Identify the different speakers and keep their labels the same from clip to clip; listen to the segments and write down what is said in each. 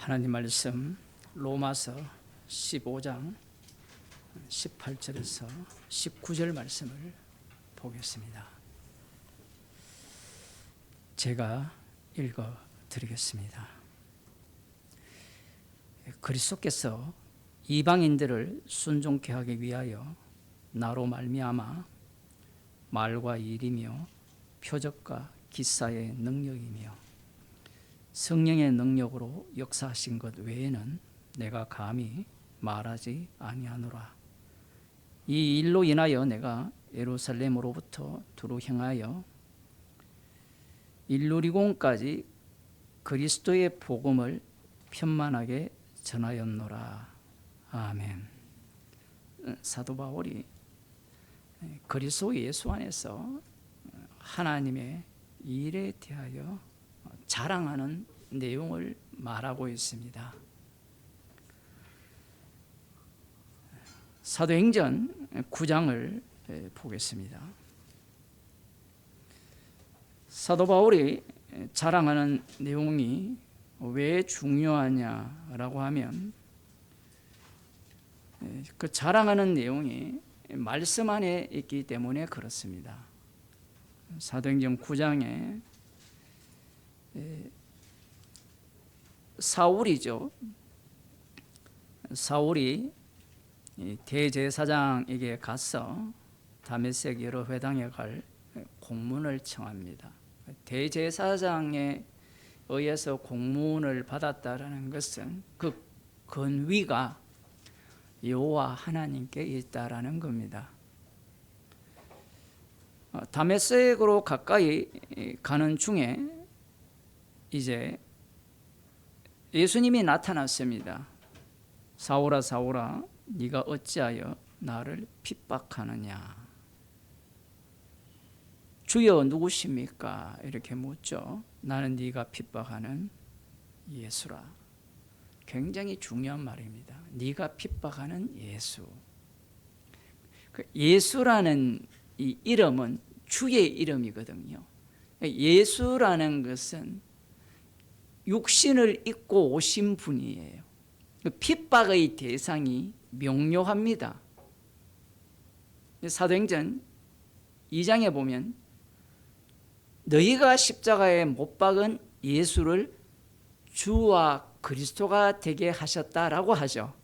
Speaker 1: 하나님 말씀 로마서 15장 18절에서 19절 말씀을 보겠습니다. 제가 읽어 드리겠습니다. 그리스도께서 이방인들을 순종케 하기 위하여 나로 말미암아 말과 일이며 표적과 기사의 능력이며 성령의 능력으로 역사하신 것 외에는 내가 감히 말하지 아니하노라. 이 일로 인하여 내가 예루살렘으로부터 두루 향하여 일루리곤까지 그리스도의 복음을 편만하게 전하였노라. 아멘. 사도 바울이 그리스도 예수 안에서 하나님의 일에 대하여 자랑하는 내용을 말하고 있습니다. 사도행전 9장을 보겠습니다. 사도 바울이 자랑하는 내용이 왜 중요하냐라고 하면 그 자랑하는 내용이 말씀 안에 있기 때문에 그렇습니다. 사도행전 9장에 사울이 대제사장에게 가서 다메섹 여러 회당에 갈 공문을 청합니다. 대제사장에 의해서 공문을 받았다라는 것은 그 권위가 여호와 하나님께 있다라는 겁니다. 다메섹으로 가까이 가는 중에 이제 예수님이 나타났습니다. 사울아 사울아 네가 어찌하여 나를 핍박하느냐. 주여 누구십니까? 이렇게 묻죠. 나는 네가 핍박하는 예수라. 굉장히 중요한 말입니다. 네가 핍박하는 예수. 예수라는 이 이름은 주의 이름이거든요. 예수라는 것은 육신을 입고 오신 분이에요. 핍박의 대상이 명료합니다. 사도행전 2장에 보면 너희가 십자가에 못 박은 예수를 주와 그리스도가 되게 하셨다라고 하죠.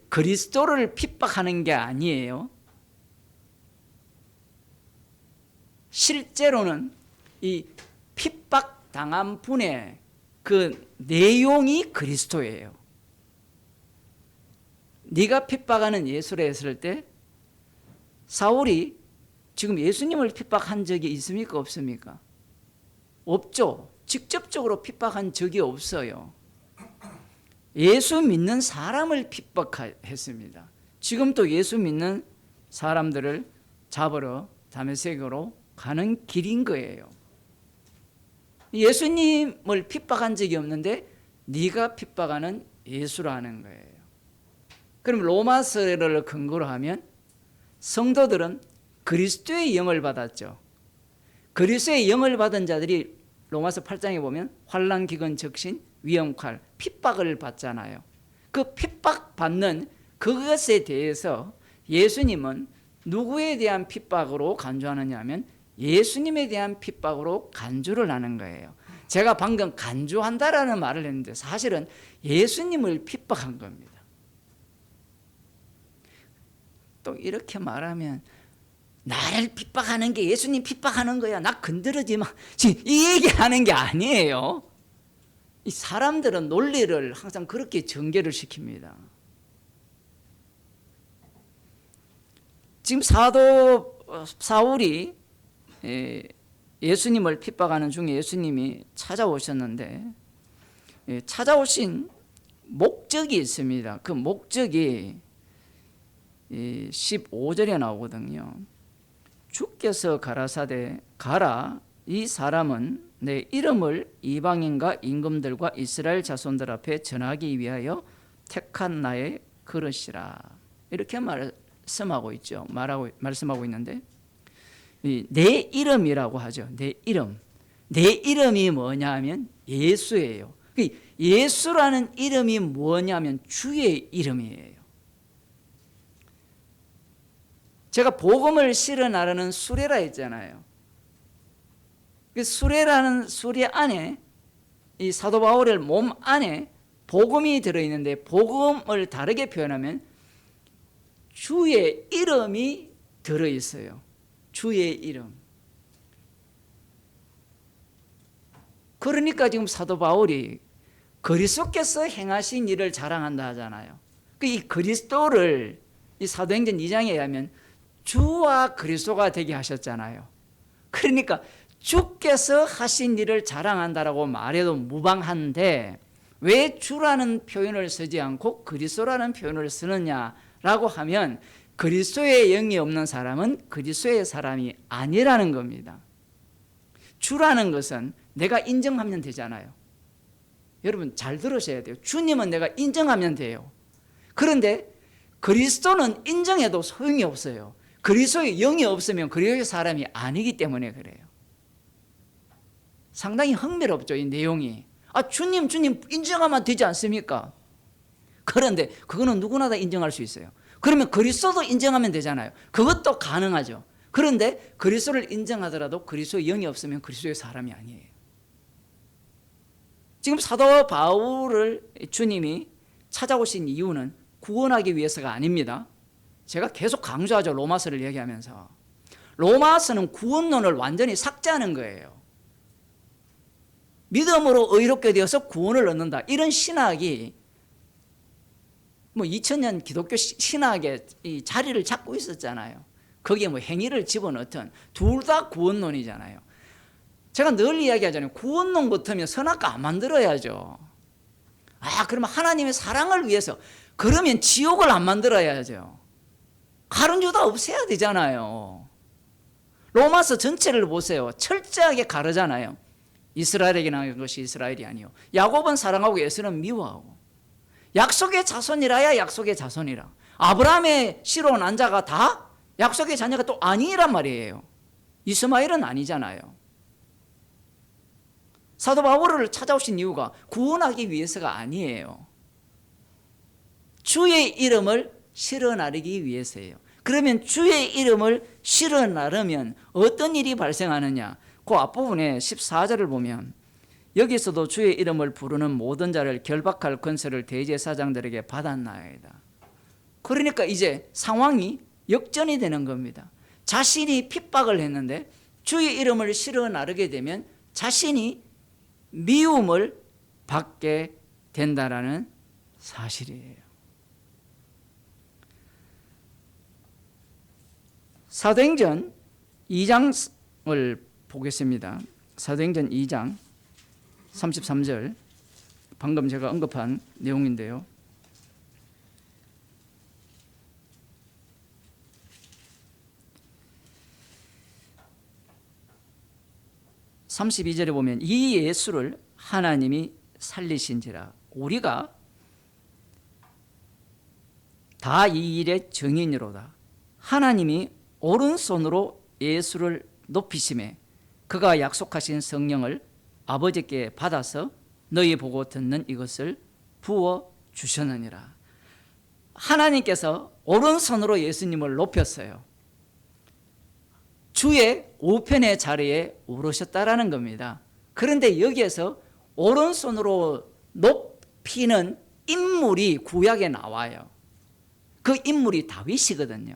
Speaker 1: 그리스도를 핍박하는 게 아니에요. 실제로는 이 핍박당한 분의 그 내용이 그리스도예요. 네가 핍박하는 예수라 했을 때 사울이 지금 예수님을 핍박한 적이 있습니까? 없습니까? 없죠. 직접적으로 핍박한 적이 없어요. 예수 믿는 사람을 핍박했습니다. 지금도 예수 믿는 사람들을 잡으러 다메섹으로 가는 길인 거예요. 예수님을 핍박한 적이 없는데 네가 핍박하는 예수라는 거예요. 그럼 로마서를 근거로 하면 성도들은 그리스도의 영을 받았죠. 그리스도의 영을 받은 자들이 로마서 8장에 보면 환난, 기근, 적신, 위험, 칼, 핍박을 받잖아요. 그 핍박받는 그것에 대해서 예수님은 누구에 대한 핍박으로 간주하느냐 하면 예수님에 대한 핍박으로 간주를 하는 거예요. 제가 방금 간주한다라는 말을 했는데 사실은 예수님을 핍박한 겁니다. 또 이렇게 말하면 나를 핍박하는 게 예수님 핍박하는 거야. 나 건드리지 마. 지금 이 얘기하는 게 아니에요. 이 사람들은 논리를 항상 그렇게 전개를 시킵니다. 지금 사도 사울이 예수님을 핍박하는 중에 예수님이 찾아오셨는데 찾아오신 목적이 있습니다. 그 목적이 15절에 나오거든요. 주께서 가라사대 가라 이 사람은 내 이름을 이방인과 임금들과 이스라엘 자손들 앞에 전하기 위하여 택한 나의 그릇이라. 이렇게 말씀하고 있죠. 말씀하고 있는데 내 이름이라고 하죠. 내 이름. 내 이름이 뭐냐면 예수예요. 예수라는 이름이 뭐냐면 주의 이름이에요. 제가 복음을 실어 나르는 수레라 했잖아요. 그 수레라는 수레 안에 이 사도 바울의 몸 안에 복음이 들어있는데, 복음을 다르게 표현하면 주의 이름이 들어있어요. 주의 이름. 그러니까 지금 사도 바울이 그리스도께서 행하신 일을 자랑한다 하잖아요. 이 그리스도를 이 사도행전 2장에 의하면 주와 그리스도가 되게 하셨잖아요. 그러니까 주께서 하신 일을 자랑한다라고 말해도 무방한데, 왜 주라는 표현을 쓰지 않고 그리스도라는 표현을 쓰느냐라고 하면, 그리스도의 영이 없는 사람은 그리스도의 사람이 아니라는 겁니다. 주라는 것은 내가 인정하면 되잖아요. 여러분 잘 들으셔야 돼요. 주님은 내가 인정하면 돼요. 그런데 그리스도는 인정해도 소용이 없어요. 그리스도의 영이 없으면 그리스도의 사람이 아니기 때문에 그래요. 상당히 흥미롭죠, 이 내용이. 주님 인정하면 되지 않습니까? 그런데 그거는 누구나 다 인정할 수 있어요. 그러면 그리스도도 인정하면 되잖아요. 그것도 가능하죠. 그런데 그리스도를 인정하더라도 그리스도의 영이 없으면 그리스도의 사람이 아니에요. 지금 사도 바울을 주님이 찾아오신 이유는 구원하기 위해서가 아닙니다. 제가 계속 강조하죠, 로마서를 얘기하면서. 로마서는 구원론을 완전히 삭제하는 거예요. 믿음으로 의롭게 되어서 구원을 얻는다, 이런 신학이 2000년 기독교 신학의 이 자리를 잡고 있었잖아요. 거기에 행위를 집어넣든 둘 다 구원론이잖아요. 제가 늘 이야기하잖아요. 구원론 같으면 선악과 안 만들어야죠. 그러면 하나님의 사랑을 위해서, 그러면 지옥을 안 만들어야죠. 가룟 유다 없애야 되잖아요. 로마서 전체를 보세요. 철저하게 가르잖아요. 이스라엘에게 난 것이 이스라엘이 아니요, 야곱은 사랑하고 에서는 미워하고, 약속의 자손이라야 약속의 자손이라. 아브라함의 씨로 난 자가 다 약속의 자녀가 또 아니란 말이에요. 이스마엘은 아니잖아요. 사도 바울을 찾아오신 이유가 구원하기 위해서가 아니에요. 주의 이름을 실어 나르기 위해서예요. 그러면 주의 이름을 실어 나르면 어떤 일이 발생하느냐? 그 앞부분에 14절을 보면, 여기서도 주의 이름을 부르는 모든 자를 결박할 권세를 대제사장들에게 받았나이다. 그러니까 이제 상황이 역전이 되는 겁니다. 자신이 핍박을 했는데 주의 이름을 실어 나르게 되면 자신이 미움을 받게 된다라는 사실이에요. 사도행전 2장을 보겠습니다. 사도행전 2장 33절, 방금 제가 언급한 내용인데요. (32절에) 보면 이 예수를 하나님이 살리신지라 우리가 다 이 일의 증인이로다. 하나님이 오른손으로 예수를 높이심에 그가 약속하신 성령을 아버지께 받아서 너희 보고 듣는 이것을 부어 주셨느니라. 하나님께서 오른손으로 예수님을 높였어요. 주의 우편의 자리에 오르셨다라는 겁니다. 그런데 여기에서 오른손으로 높이는 인물이 구약에 나와요. 그 인물이 다윗이거든요.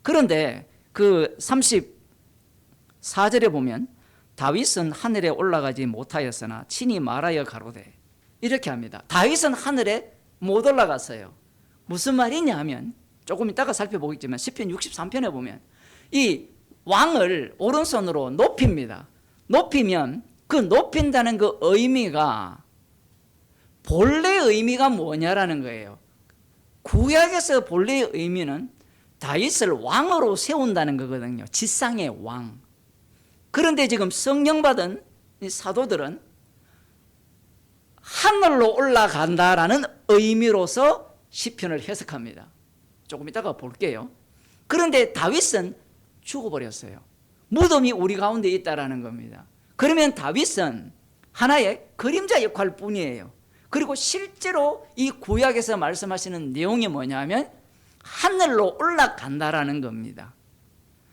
Speaker 1: 그런데 그 34절에 보면 다윗은 하늘에 올라가지 못하였으나 친히 말하여 가로되, 이렇게 합니다. 다윗은 하늘에 못 올라갔어요. 무슨 말이냐 하면, 조금 이따가 살펴보겠지만 시편 63편에 보면 이 왕을 오른손으로 높입니다. 높이면 그 높인다는 그 의미가, 본래 의미가 뭐냐라는 거예요. 구약에서 본래의 의미는 다윗을 왕으로 세운다는 거거든요. 지상의 왕. 그런데 지금 성령 받은 이 사도들은 하늘로 올라간다라는 의미로서 시편을 해석합니다. 조금 이따가 볼게요. 그런데 다윗은 죽어버렸어요. 무덤이 우리 가운데 있다라는 겁니다. 그러면 다윗은 하나의 그림자 역할 뿐이에요. 그리고 실제로 이 구약에서 말씀하시는 내용이 뭐냐면 하늘로 올라간다라는 겁니다.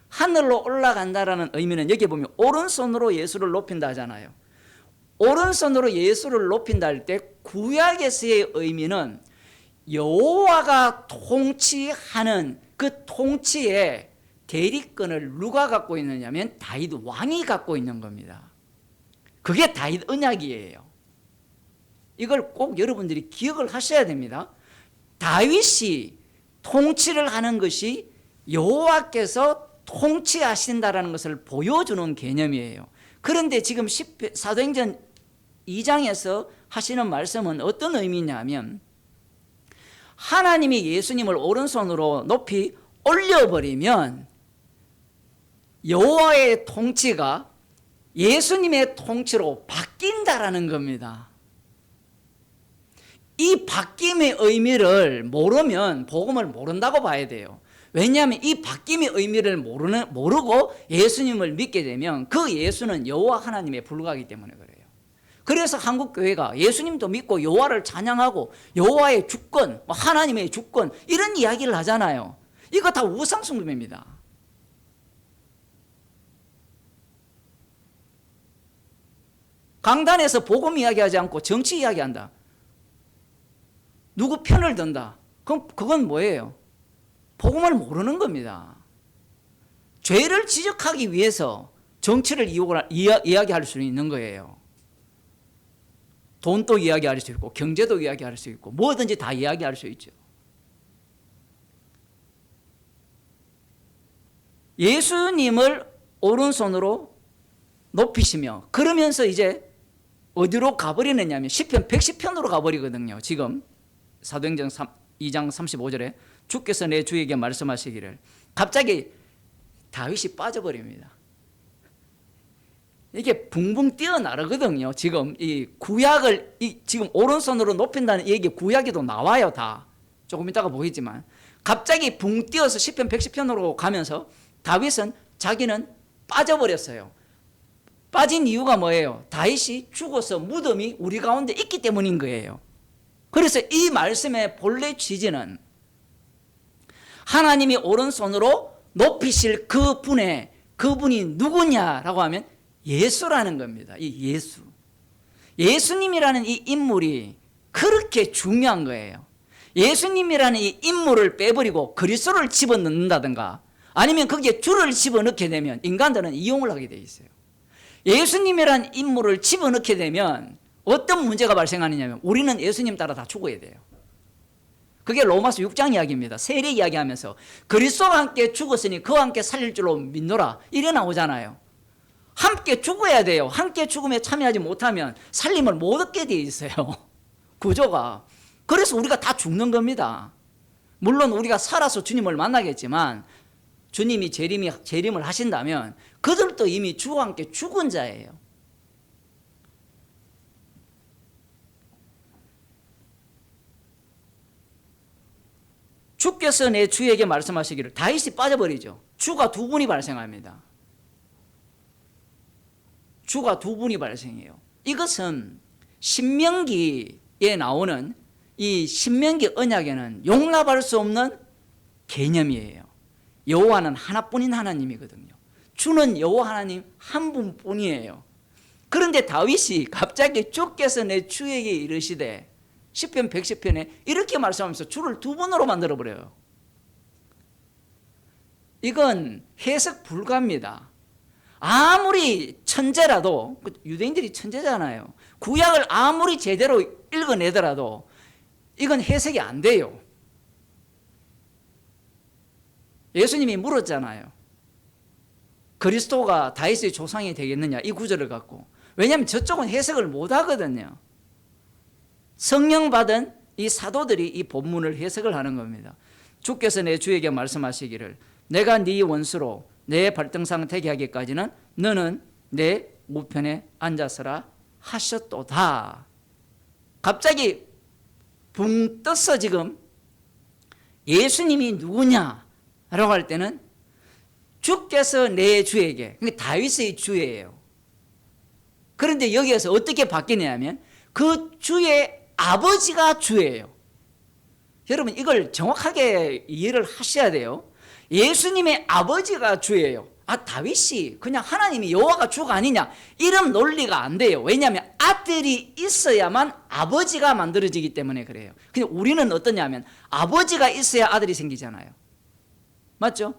Speaker 1: 하늘로 올라간다라는 의미는 여기 보면 오른손으로 예수를 높인다 하잖아요. 오른손으로 예수를 높인다 할 때 구약에서의 의미는 여호와가 통치하는 그 통치의 대리권을 누가 갖고 있느냐면 다윗 왕이 갖고 있는 겁니다. 그게 다윗 언약이에요. 이걸 꼭 여러분들이 기억을 하셔야 됩니다. 다윗이 통치를 하는 것이 여호와께서 통치하신다라는 것을 보여주는 개념이에요. 그런데 지금 사도행전 2장에서 하시는 말씀은 어떤 의미냐면 하나님이 예수님을 오른손으로 높이 올려버리면 여호와의 통치가 예수님의 통치로 바뀐다라는 겁니다. 이 바뀜의 의미를 모르면 복음을 모른다고 봐야 돼요. 왜냐하면 이 바뀜의 의미를 모르고 예수님을 믿게 되면 그 예수는 여호와 하나님에 불과하기 때문에 그래요. 그래서 한국교회가 예수님도 믿고 여호와를 찬양하고 여호와의 주권, 하나님의 주권 이런 이야기를 하잖아요. 이거 다 우상숭배입니다. 강단에서 복음 이야기하지 않고 정치 이야기한다. 누구 편을 든다. 그럼 그건 뭐예요? 복음을 모르는 겁니다. 죄를 지적하기 위해서 정치를 이야기할 수 있는 거예요. 돈도 이야기할 수 있고 경제도 이야기할 수 있고 뭐든지 다 이야기할 수 있죠. 예수님을 오른손으로 높이시며 그러면서 이제 어디로 가버리느냐면 시편 110편으로 가버리거든요. 지금 사도행전 2장 35절에 주께서 내 주에게 말씀하시기를 갑자기 다윗이 빠져버립니다. 이게 붕붕 뛰어나르거든요. 지금 이 구약을 지금 오른손으로 높인다는 얘기 구약에도 나와요. 다 조금 이따가 보이지만 갑자기 붕 뛰어서 시편 110편으로 가면서 다윗은 자기는 빠져버렸어요. 빠진 이유가 뭐예요? 다윗이 죽어서 무덤이 우리 가운데 있기 때문인 거예요. 그래서 이 말씀의 본래 취지는 하나님이 오른손으로 높이실 그분이 누구냐라고 하면 예수라는 겁니다. 이 예수. 예수님이라는 이 인물이 그렇게 중요한 거예요. 예수님이라는 이 인물을 빼버리고 그리스도를 집어넣는다든가 아니면 거기에 주를 집어넣게 되면 인간들은 이용을 하게 돼 있어요. 예수님이라는 인물을 집어넣게 되면 어떤 문제가 발생하느냐면 우리는 예수님 따라 다 죽어야 돼요. 그게 로마서 6장 이야기입니다. 세례 이야기하면서 그리스도와 함께 죽었으니 그와 함께 살릴 줄로 믿노라 이래 나오잖아요. 함께 죽어야 돼요. 함께 죽음에 참여하지 못하면 살림을 못 얻게 돼 있어요. 구조가. 그래서 우리가 다 죽는 겁니다. 물론 우리가 살아서 주님을 만나겠지만 주님이 재림을 하신다면 그들도 이미 주와 함께 죽은 자예요. 주께서 내 주에게 말씀하시기를 다윗이 빠져버리죠. 주가 두 분이 발생합니다. 주가 두 분이 발생해요. 이것은 신명기에 나오는 이 신명기 언약에는 용납할 수 없는 개념이에요. 여호와는 하나뿐인 하나님이거든요. 주는 여호와 하나님 한 분뿐이에요. 그런데 다윗이 갑자기 주께서 내 주에게 이르시되 시편 110편에 이렇게 말씀하면서 주를 두 번으로 만들어버려요. 이건 해석 불가입니다. 아무리 천재라도 유대인들이 천재잖아요. 구약을 아무리 제대로 읽어내더라도 이건 해석이 안 돼요. 예수님이 물었잖아요. 그리스도가 다윗의 조상이 되겠느냐 이 구절을 갖고. 왜냐하면 저쪽은 해석을 못하거든요. 성령 받은 이 사도들이 이 본문을 해석을 하는 겁니다. 주께서 내 주에게 말씀하시기를 내가 네 원수로 내 발등상 되게 하기까지는 너는 내 우편에 앉아서라 하셨도다. 갑자기 붕 떠서 지금 예수님이 누구냐라고 할 때는 주께서 내 주에게, 그러니까 다윗의 주예요. 그런데 여기에서 어떻게 바뀌냐면 그 주의 아버지가 주예요. 여러분 이걸 정확하게 이해를 하셔야 돼요. 예수님의 아버지가 주예요. 다윗이 그냥 하나님이 여호와가 주가 아니냐 이런 논리가 안 돼요. 왜냐하면 아들이 있어야만 아버지가 만들어지기 때문에 그래요. 근데 우리는 어떠냐면 아버지가 있어야 아들이 생기잖아요. 맞죠?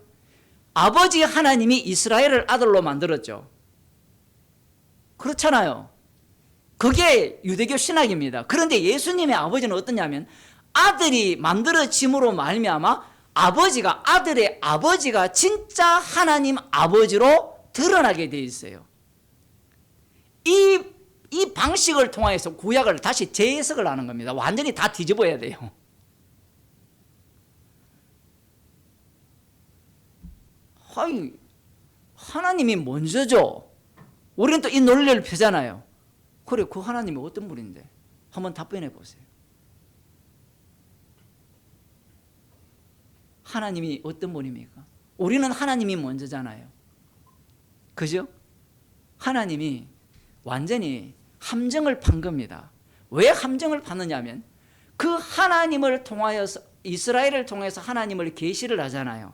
Speaker 1: 아버지 하나님이 이스라엘을 아들로 만들었죠. 그렇잖아요. 그게 유대교 신학입니다. 그런데 예수님의 아버지는 어떠냐면 아들이 만들어짐으로 말미암아 아버지가 아들의 아버지가 진짜 하나님 아버지로 드러나게 돼 있어요. 이 방식을 통해서 구약을 다시 재해석을 하는 겁니다. 완전히 다 뒤집어야 돼요. 하나님이 먼저죠. 우리는 또 이 논리를 펴잖아요. 그래, 그 하나님이 어떤 분인데? 한번 답변해 보세요. 하나님이 어떤 분입니까? 우리는 하나님이 먼저잖아요. 그죠? 하나님이 완전히 함정을 판 겁니다. 왜 함정을 팠느냐 하면 그 하나님을 통하여서 이스라엘을 통해서 하나님을 계시를 하잖아요.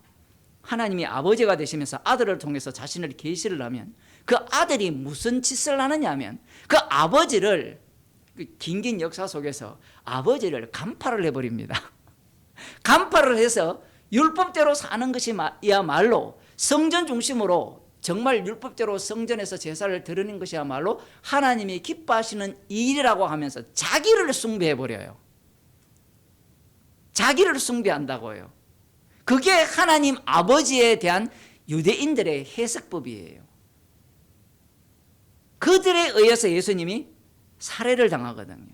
Speaker 1: 하나님이 아버지가 되시면서 아들을 통해서 자신을 계시를 하면 그 아들이 무슨 짓을 하느냐 하면 그 아버지를 긴 역사 속에서 아버지를 간파를 해버립니다. 간파를 해서 율법대로 사는 것이야말로 성전 중심으로 정말 율법대로 성전에서 제사를 드리는 것이야말로 하나님이 기뻐하시는 일이라고 하면서 자기를 숭배해버려요. 자기를 숭배한다고요. 그게 하나님 아버지에 대한 유대인들의 해석법이에요. 그들에 의해서 예수님이 살해를 당하거든요.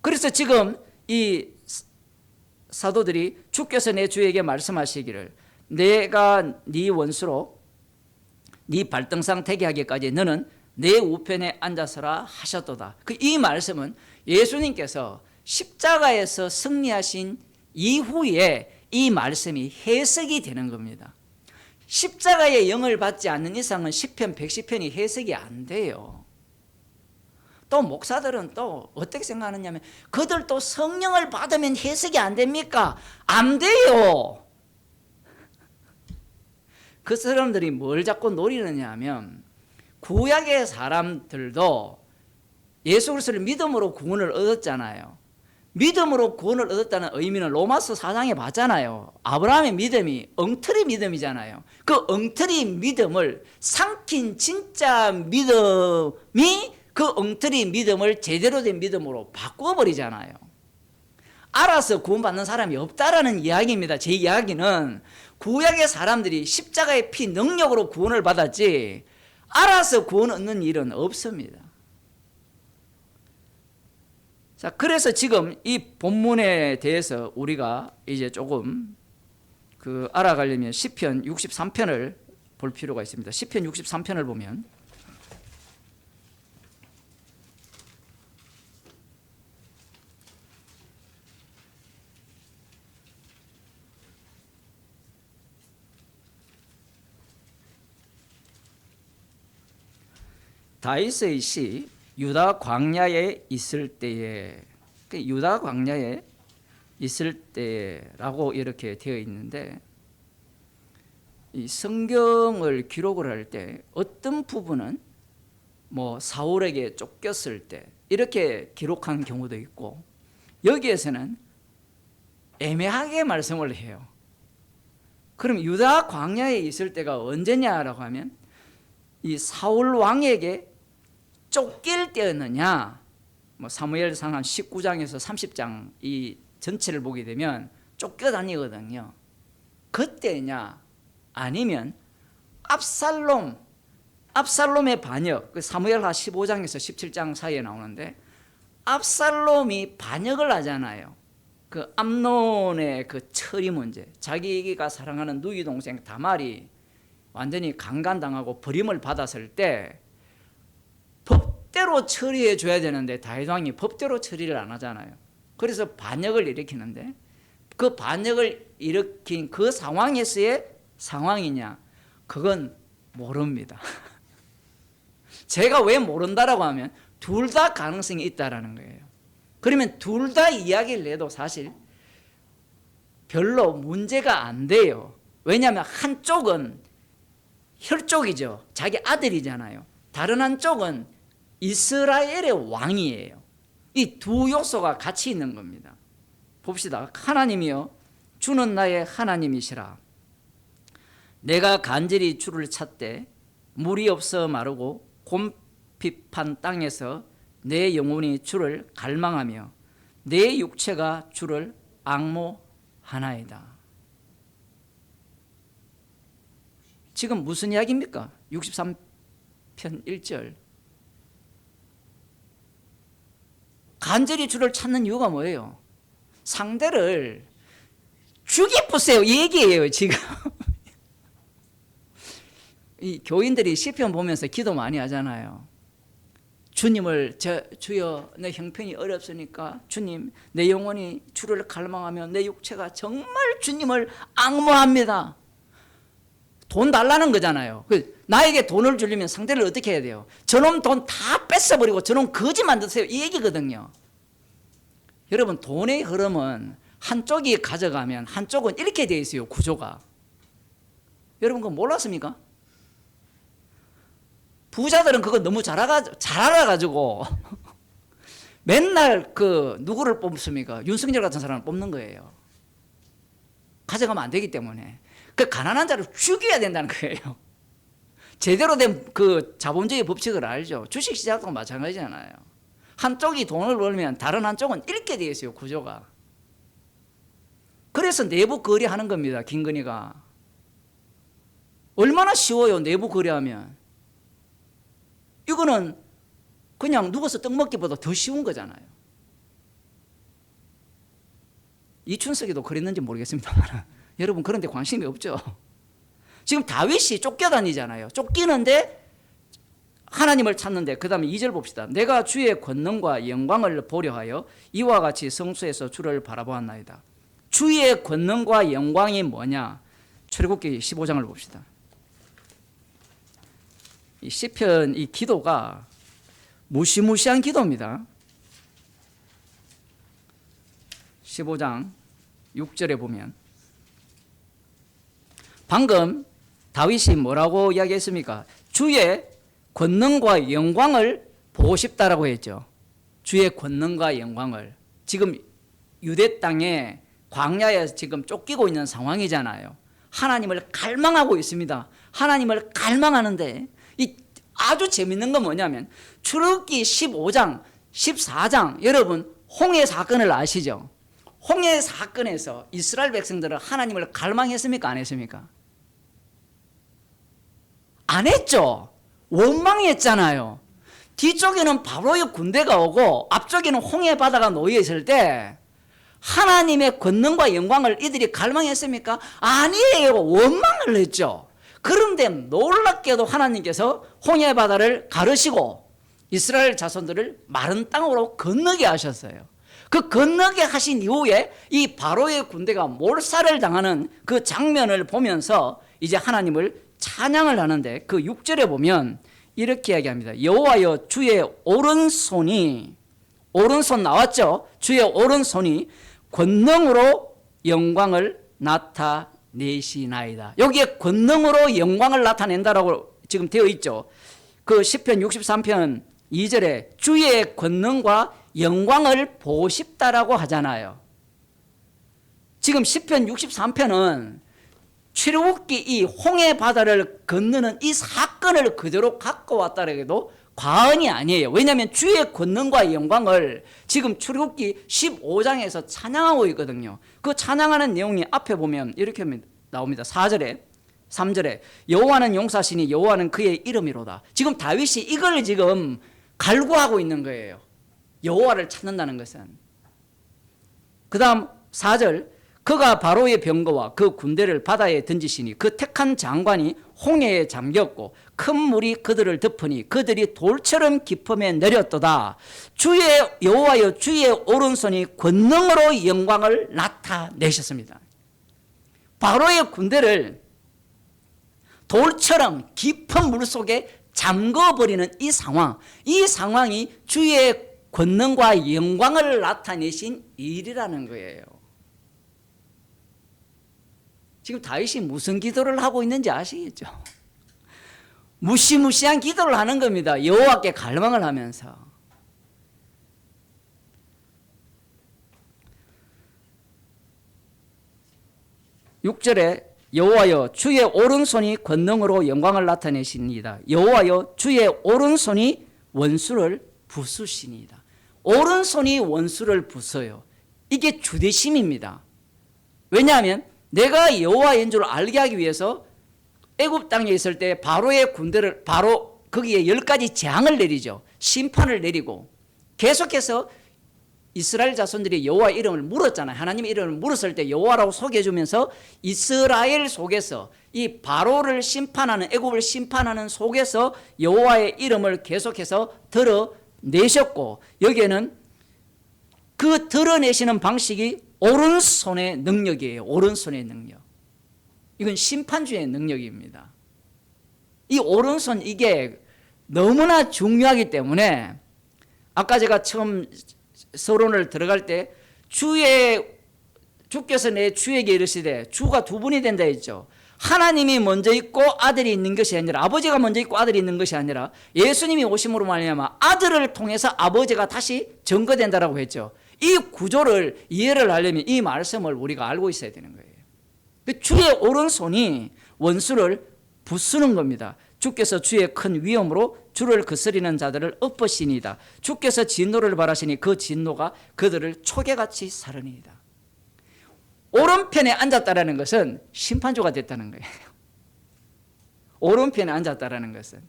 Speaker 1: 그래서 지금 이 사도들이 주께서 내 주에게 말씀하시기를 내가 네 원수로 네 발등상 되게 하기까지 너는 내 우편에 앉아서라 하셨도다. 이 말씀은 예수님께서 십자가에서 승리하신 이후에 이 말씀이 해석이 되는 겁니다. 십자가의 영을 받지 않는 이상은 시편 110편이 해석이 안 돼요. 또 목사들은 또 어떻게 생각하느냐면 그들도 성령을 받으면 해석이 안 됩니까? 안 돼요. 그 사람들이 뭘 자꾸 노리느냐 하면 구약의 사람들도 예수 그리스도를 믿음으로 구원을 얻었잖아요. 믿음으로 구원을 얻었다는 의미는 로마서 4장에 봤잖아요. 아브라함의 믿음이 엉터리 믿음이잖아요. 그 엉터리 믿음을 삼킨 진짜 믿음이 그 엉터리 믿음을 제대로 된 믿음으로 바꾸어버리잖아요. 알아서 구원받는 사람이 없다라는 이야기입니다. 제 이야기는 구약의 사람들이 십자가의 피 능력으로 구원을 받았지 알아서 구원 얻는 일은 없습니다. 자, 그래서 지금 이 본문에 대해서 우리가 이제 조금 알아가려면 시편 63편을 볼 필요가 있습니다. 시편 63편을 보면 다윗의 시 유다 광야에 있을 때에, 유다 광야에 있을 때라고 이렇게 되어 있는데 이 성경을 기록을 할 때 어떤 부분은 사울에게 쫓겼을 때 이렇게 기록한 경우도 있고 여기에서는 애매하게 말씀을 해요. 그럼 유다 광야에 있을 때가 언제냐라고 하면 이 사울 왕에게 쫓길 때였느냐, 사무엘상 한 19장에서 30장 이 전체를 보게 되면 쫓겨다니거든요. 그때냐 아니면 압살롬의 반역, 사무엘하 15장에서 17장 사이에 나오는데 압살롬이 반역을 하잖아요. 그 암논의 그 처리 문제, 자기가 사랑하는 누이 동생 다말이 완전히 강간당하고 버림을 받았을 때 법대로 처리해 줘야 되는데 다윗 왕이 법대로 처리를 안 하잖아요. 그래서 반역을 일으키는데 그 반역을 일으킨 그 상황에서의 상황이냐 그건 모릅니다. 제가 왜 모른다라고 하면 둘 다 가능성이 있다라는 거예요. 그러면 둘 다 이야기를 해도 사실 별로 문제가 안 돼요. 왜냐하면 한쪽은 혈족이죠. 자기 아들이잖아요. 다른 한쪽은 이스라엘의 왕이에요. 이 두 요소가 같이 있는 겁니다. 봅시다. 하나님이여 주는 나의 하나님이시라. 내가 간절히 주를 찾되 물이 없어 마르고 곰핍한 땅에서 내 영혼이 주를 갈망하며 내 육체가 주를 앙모하나이다. 지금 무슨 이야기입니까? 63편 1절. 간절히 주를 찾는 이유가 뭐예요? 상대를 죽이쁘세요 이 얘기예요 지금. 이 교인들이 시편 보면서 기도 많이 하잖아요. 주님을 주여 내 형편이 어렵으니까 주님 내 영혼이 주를 갈망하며 내 육체가 정말 주님을 앙모합니다. 돈 달라는 거잖아요. 나에게 돈을 주려면 상대를 어떻게 해야 돼요? 저놈 돈 다 뺏어버리고 저놈 거지 만드세요 이 얘기거든요. 여러분 돈의 흐름은 한쪽이 가져가면 한쪽은 이렇게 되어 있어요. 구조가. 여러분 그거 몰랐습니까? 부자들은 그거 너무 잘 알아가지고 맨날 누구를 뽑습니까? 윤석열 같은 사람을 뽑는 거예요. 가져가면 안 되기 때문에. 그 가난한 자를 죽여야 된다는 거예요. 제대로 된 자본주의 법칙을 알죠. 주식시장도 마찬가지잖아요. 한쪽이 돈을 벌면 다른 한쪽은 이렇게 되어 있어요. 구조가. 그래서 내부 거래하는 겁니다. 김건희가. 얼마나 쉬워요. 내부 거래하면. 이거는 그냥 누워서 떡 먹기보다 더 쉬운 거잖아요. 이춘석이도 그랬는지 모르겠습니다. 여러분 그런 데 관심이 없죠. 지금 다윗이 쫓겨다니잖아요. 쫓기는데 하나님을 찾는데 그 다음에 2절 봅시다. 내가 주의 권능과 영광을 보려 하여 이와 같이 성소에서 주를 바라보았나이다. 주의 권능과 영광이 뭐냐? 출애굽기 15장을 봅시다. 이 시편 이 기도가 무시무시한 기도입니다. 15장 6절에 보면 방금 다윗이 뭐라고 이야기했습니까? 주의 권능과 영광을 보고 싶다라고 했죠. 주의 권능과 영광을. 지금 유대 땅에 광야에 지금 쫓기고 있는 상황이잖아요. 하나님을 갈망하고 있습니다. 하나님을 갈망하는데 이 아주 재밌는 건 뭐냐면 출애굽기 15장, 14장 여러분 홍해 사건을 아시죠? 홍해 사건에서 이스라엘 백성들은 하나님을 갈망했습니까? 안 했습니까? 안 했죠. 원망했잖아요. 뒤쪽에는 바로의 군대가 오고 앞쪽에는 홍해 바다가 놓여 있을 때 하나님의 권능과 영광을 이들이 갈망했습니까? 아니에요. 원망을 했죠. 그런데 놀랍게도 하나님께서 홍해 바다를 가르시고 이스라엘 자손들을 마른 땅으로 건너게 하셨어요. 그 건너게 하신 이후에 이 바로의 군대가 몰살을 당하는 그 장면을 보면서 이제 하나님을 찬양을 하는데 그 6절에 보면 이렇게 이야기합니다. 여호와여 주의 오른손이, 오른손 나왔죠? 주의 오른손이 권능으로 영광을 나타내시나이다. 여기에 권능으로 영광을 나타낸다라고 지금 되어 있죠. 그 시편 63편 2절에 주의 권능과 영광을 보고 싶다라고 하잖아요. 지금 시편 63편은 출애굽기 이 홍해 바다를 건너는 이 사건을 그대로 갖고 왔다고 해도 과언이 아니에요. 왜냐하면 주의 권능과 영광을 지금 출애굽기 15장에서 찬양하고 있거든요. 그 찬양하는 내용이 앞에 보면 이렇게 나옵니다. 4절에 3절에 여호와는 용사시니 여호와는 그의 이름이로다. 지금 다윗이 이걸 지금 갈구하고 있는 거예요. 여호와를 찾는다는 것은. 그 다음 4절 그가 바로의 병거와 그 군대를 바다에 던지시니 그 택한 장관이 홍해에 잠겼고 큰 물이 그들을 덮으니 그들이 돌처럼 깊음에 내렸도다. 주의 여호와여 주의 오른손이 권능으로 영광을 나타내셨습니다. 바로의 군대를 돌처럼 깊은 물 속에 잠궈버리는 이 상황이 주의 권능과 영광을 나타내신 일이라는 거예요. 지금 다윗이 무슨 기도를 하고 있는지 아시겠죠? 무시무시한 기도를 하는 겁니다. 여호와께 갈망을 하면서. 6절에 여호와여 주의 오른손이 권능으로 영광을 나타내시니이다. 여호와여 주의 오른손이 원수를 부수시니이다. 오른손이 원수를 부숴요. 이게 주대심입니다. 왜냐하면 내가 여호와인 줄 알게 하기 위해서 애굽 땅에 있을 때 바로의 군대를 바로 거기에 10가지 재앙을 내리죠. 심판을 내리고 계속해서 이스라엘 자손들이 여호와 이름을 물었잖아요. 하나님의 이름을 물었을 때 여호와라고 소개해주면서 이스라엘 속에서 이 바로를 심판하는 애굽을 심판하는 속에서 여호와의 이름을 계속해서 드러내셨고 여기에는 그 드러내시는 방식이 오른손의 능력이에요. 오른손의 능력. 이건 심판주의 능력입니다. 이 오른손 이게 너무나 중요하기 때문에 아까 제가 처음 서론을 들어갈 때 주께서 내 주에게 이르시되 주가 두 분이 된다 했죠. 하나님이 먼저 있고 아들이 있는 것이 아니라 아버지가 먼저 있고 아들이 있는 것이 아니라 예수님이 오심으로 말미암아 아들을 통해서 아버지가 다시 증거된다라고 했죠. 이 구조를 이해를 하려면 이 말씀을 우리가 알고 있어야 되는 거예요. 주의 오른손이 원수를 부수는 겁니다. 주께서 주의 큰 위엄으로 주를 거스리는 자들을 엎으시니이다. 주께서 진노를 바라시니 그 진노가 그들을 초계같이 사르니이다. 오른편에 앉았다라는 것은 심판주가 됐다는 거예요. 오른편에 앉았다라는 것은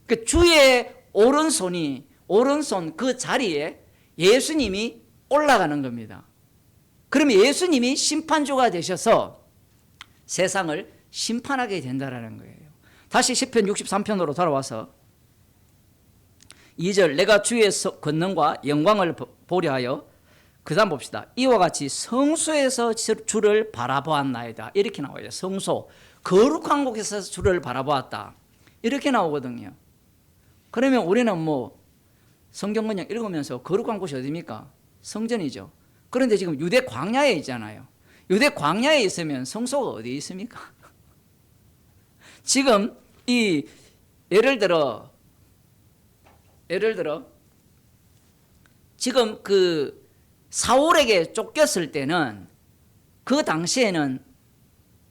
Speaker 1: 그 주의 오른손 그 자리에 예수님이 올라가는 겁니다. 그러면 예수님이 심판주가 되셔서 세상을 심판하게 된다라는 거예요. 다시 시편 63편으로 돌아와서 2절 내가 주의 권능과 영광을 보려 하여 그 다음 봅시다. 이와 같이 성소에서 주를 바라보았나이다. 이렇게 나와요. 성소 거룩한 곳에서 주를 바라보았다. 이렇게 나오거든요. 그러면 우리는 뭐 성경 그냥 읽으면서 거룩한 곳이 어디입니까? 성전이죠. 그런데 지금 유대 광야에 있잖아요. 유대 광야에 있으면 성소가 어디에 있습니까? 지금 이 예를 들어 지금 그 사울에게 쫓겼을 때는 그 당시에는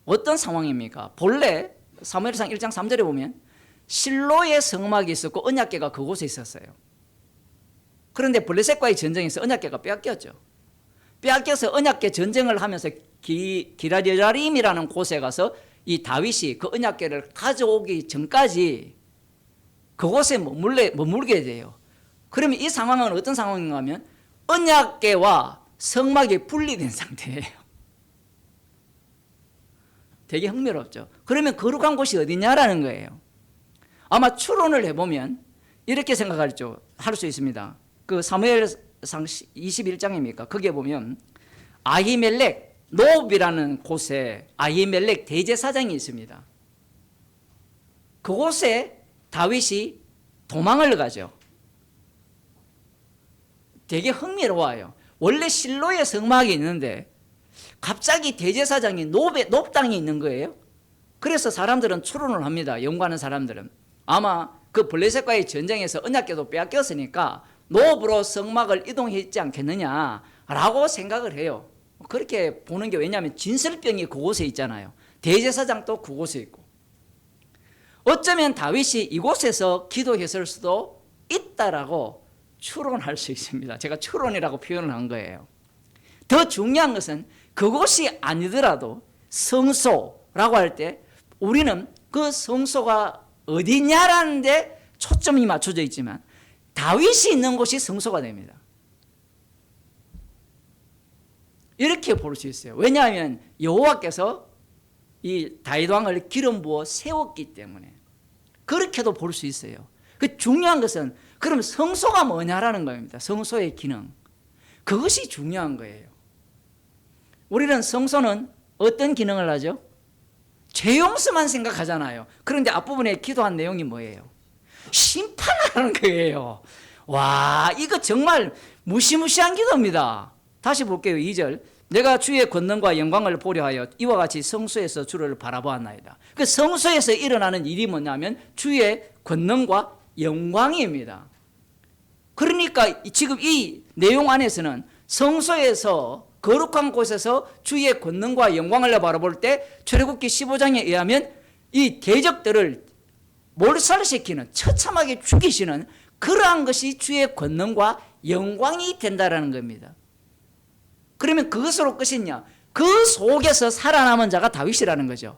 Speaker 1: 어떤 상황입니까? 본래 사무엘상 1장 3절에 보면 실로의 성막이 있었고 언약궤가 그곳에 있었어요. 그런데 블레셋과의 전쟁에서 언약궤가 빼앗겼죠. 빼앗겨서 언약궤 전쟁을 하면서 기라리임이라는 곳에 가서 이 다윗이 그 언약궤를 가져오기 전까지 그곳에 머물게 돼요. 그러면 이 상황은 어떤 상황인가 하면 언약궤와 성막이 분리된 상태예요. 되게 흥미롭죠. 그러면 거룩한 곳이 어디냐라는 거예요. 아마 추론을 해보면 이렇게 생각할 수 있습니다. 그 사무엘상 21장입니까? 거기에 보면 아히멜렉 노업이라는 곳에 아히멜렉 대제사장이 있습니다. 그곳에 다윗이 도망을 가죠. 되게 흥미로워요. 원래 실로의 성막이 있는데 갑자기 대제사장이 노업 땅에 있는 거예요. 그래서 사람들은 추론을 합니다. 연구하는 사람들은 아마 그 블레셋과의 전쟁에서 언약궤도 빼앗겼으니까 노업으로 성막을 이동했지 않겠느냐라고 생각을 해요. 그렇게 보는 게 왜냐하면 진설병이 그곳에 있잖아요. 대제사장도 그곳에 있고 어쩌면 다윗이 이곳에서 기도했을 수도 있다라고 추론할 수 있습니다. 제가 추론이라고 표현을 한 거예요. 더 중요한 것은 그곳이 아니더라도 성소라고 할 때 우리는 그 성소가 어디냐라는 데 초점이 맞춰져 있지만 다윗이 있는 곳이 성소가 됩니다. 이렇게 볼 수 있어요. 왜냐하면 여호와께서 이 다윗 왕을 기름 부어 세웠기 때문에 그렇게도 볼 수 있어요. 그 중요한 것은 그럼 성소가 뭐냐라는 겁니다. 성소의 기능. 그것이 중요한 거예요. 우리는 성소는 어떤 기능을 하죠? 죄 용서만 생각하잖아요. 그런데 앞부분에 기도한 내용이 뭐예요? 심판하라는 거예요. 와, 이거 정말 무시무시한 기도입니다. 다시 볼게요. 2절. 내가 주의 권능과 영광을 보려 하여 이와 같이 성소에서 주를 바라보았나이다. 그 성소에서 일어나는 일이 뭐냐면 주의 권능과 영광입니다. 그러니까 지금 이 내용 안에서는 성소에서 거룩한 곳에서 주의 권능과 영광을 바라볼 때 출애굽기 15장에 의하면 이 대적들을 몰살시키는, 처참하게 죽이시는 그러한 것이 주의 권능과 영광이 된다라는 겁니다. 그러면 그것으로 끝이냐? 그 속에서 살아남은 자가 다윗이라는 거죠.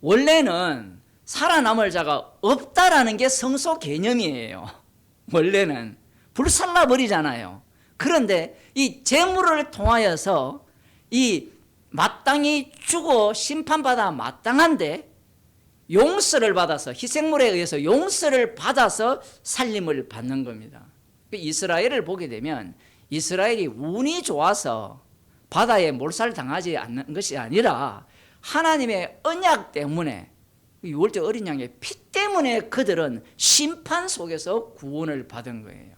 Speaker 1: 원래는 살아남을 자가 없다라는 게 성소 개념이에요. 원래는 불살라 버리잖아요. 그런데 이 제물을 통하여서 이 마땅히 죽어 심판받아 마땅한데 용서를 받아서, 희생물에 의해서 용서를 받아서 살림을 받는 겁니다. 이스라엘을 보게 되면 이스라엘이 운이 좋아서 바다에 몰살당하지 않는 것이 아니라 하나님의 언약 때문에, 유월절 어린 양의 피 때문에 그들은 심판 속에서 구원을 받은 거예요.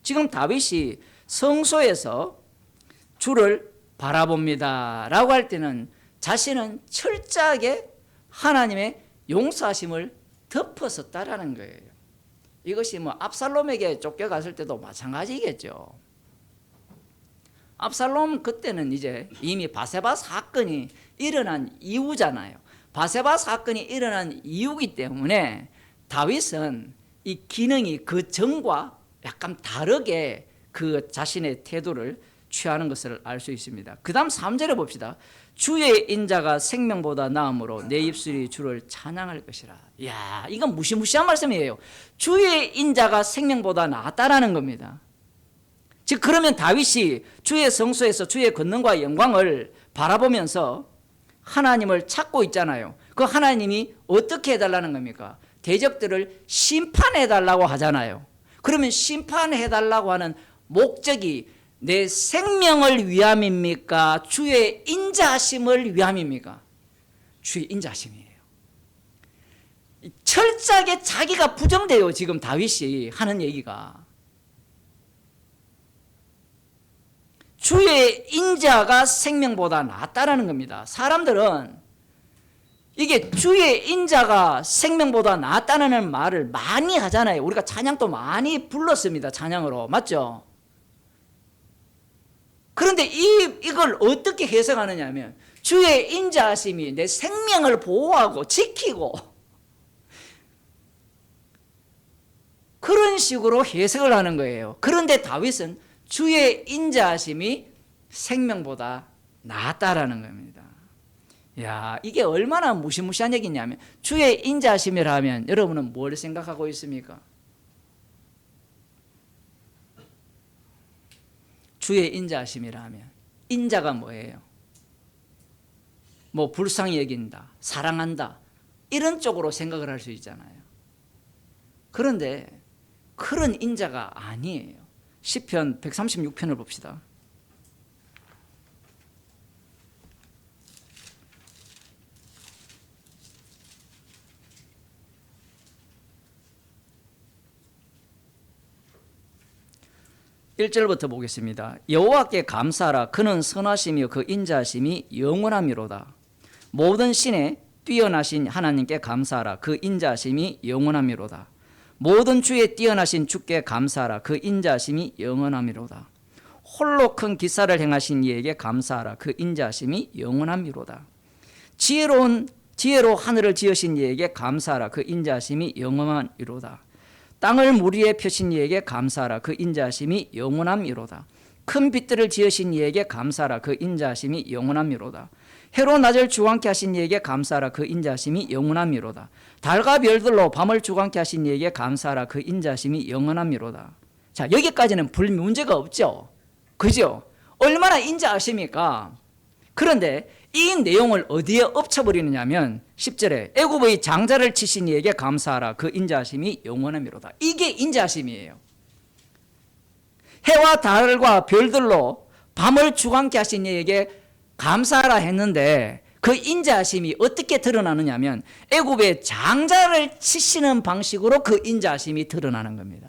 Speaker 1: 지금 다윗이 성소에서 주를 바라봅니다 라고 할 때는 자신은 철저하게 하나님의 용서하심을 덮었었다라는 거예요. 이것이 뭐 압살롬에게 쫓겨갔을 때도 마찬가지겠죠. 압살롬 그때는 이제 이미 바세바 사건이 일어난 이후잖아요. 바세바 사건이 일어난 이후이기 때문에 다윗은 이 기능이 그 전과 약간 다르게 그 자신의 태도를 취하는 것을 알 수 있습니다. 그 다음 3절에 봅시다. 주의 인자가 생명보다 나음으로 내 입술이 주를 찬양할 것이라. 이야, 이건 무시무시한 말씀이에요. 주의 인자가 생명보다 낫다라는 겁니다. 즉 그러면 다윗이 주의 성소에서 주의 권능과 영광을 바라보면서 하나님을 찾고 있잖아요. 그 하나님이 어떻게 해달라는 겁니까? 대적들을 심판해달라고 하잖아요. 그러면 심판해달라고 하는 목적이 내 생명을 위함입니까? 주의 인자하심을 위함입니까? 주의 인자하심이에요. 철저하게 자기가 부정돼요. 지금 다윗이 하는 얘기가. 주의 인자가 생명보다 낫다라는 겁니다. 사람들은 이게 주의 인자가 생명보다 낫다는 말을 많이 하잖아요. 우리가 찬양도 많이 불렀습니다. 찬양으로. 맞죠? 그런데 이걸 어떻게 해석하느냐 하면 주의 인자하심이 내 생명을 보호하고 지키고 그런 식으로 해석을 하는 거예요. 그런데 다윗은 주의 인자하심이 생명보다 낫다라는 겁니다. 야, 이게 얼마나 무시무시한 얘기냐면 주의 인자하심이라 하면 여러분은 뭘 생각하고 있습니까? 주의 인자하심이라 하면 인자가 뭐예요? 뭐 불쌍히 여긴다, 사랑한다 이런 쪽으로 생각을 할 수 있잖아요. 그런데 그런 인자가 아니에요. 시편 136편을 봅시다. (1절부터) 보겠습니다. 여호와께 감사하라. 그는 선하시며 그 인자하심이 영원함이로다. 모든 신에 뛰어나신 하나님께 감사하라. 그 인자하심이 영원함이로다. 모든 주에 뛰어나신 주께 감사하라. 그 인자하심이 영원함이로다. 홀로 큰 기사를 행하신 이에게 감사하라. 그 인자하심이 영원함이로다. 지혜로 하늘을 지으신 이에게 감사하라. 그 인자하심이 영원함이로다. 땅을 물 위에 펴신 이에게 감사하라. 그 인자하심이 영원함이로다. 큰 빛들을 지으신 이에게 감사하라. 그 인자하심이 영원함이로다. 해로 낮을 주관케 하신 이에게 감사하라. 그 인자하심이 영원함이로다. 달과 별들로 밤을 주관케 하신 이에게 감사하라. 그 인자하심이 영원함이로다. 자, 여기까지는 별 문제가 없죠. 그죠? 얼마나 인자하십니까? 그런데 이 내용을 어디에 엎쳐버리느냐면 10절에 애굽의 장자를 치신 이에게 감사하라. 그 인자하심이 영원함이로다. 이게 인자하심이에요. 해와 달과 별들로 밤을 주관케 하신 이에게 감사하라 했는데 그 인자하심이 어떻게 드러나느냐 하면 애굽의 장자를 치시는 방식으로 그 인자하심이 드러나는 겁니다.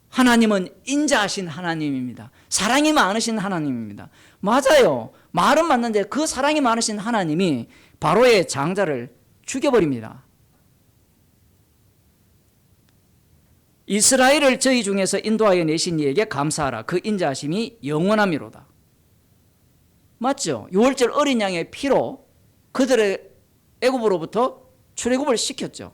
Speaker 1: 하나님은 인자하신 하나님입니다. 사랑이 많으신 하나님입니다. 맞아요. 말은 맞는데 그 사랑이 많으신 하나님이 바로의 장자를 죽여버립니다. 이스라엘을 저희 중에서 인도하여 내신 이에게 감사하라. 그 인자하심이 영원함이로다. 맞죠? 6월절 어린 양의 피로 그들의 애굽으로부터 출애굽을 시켰죠.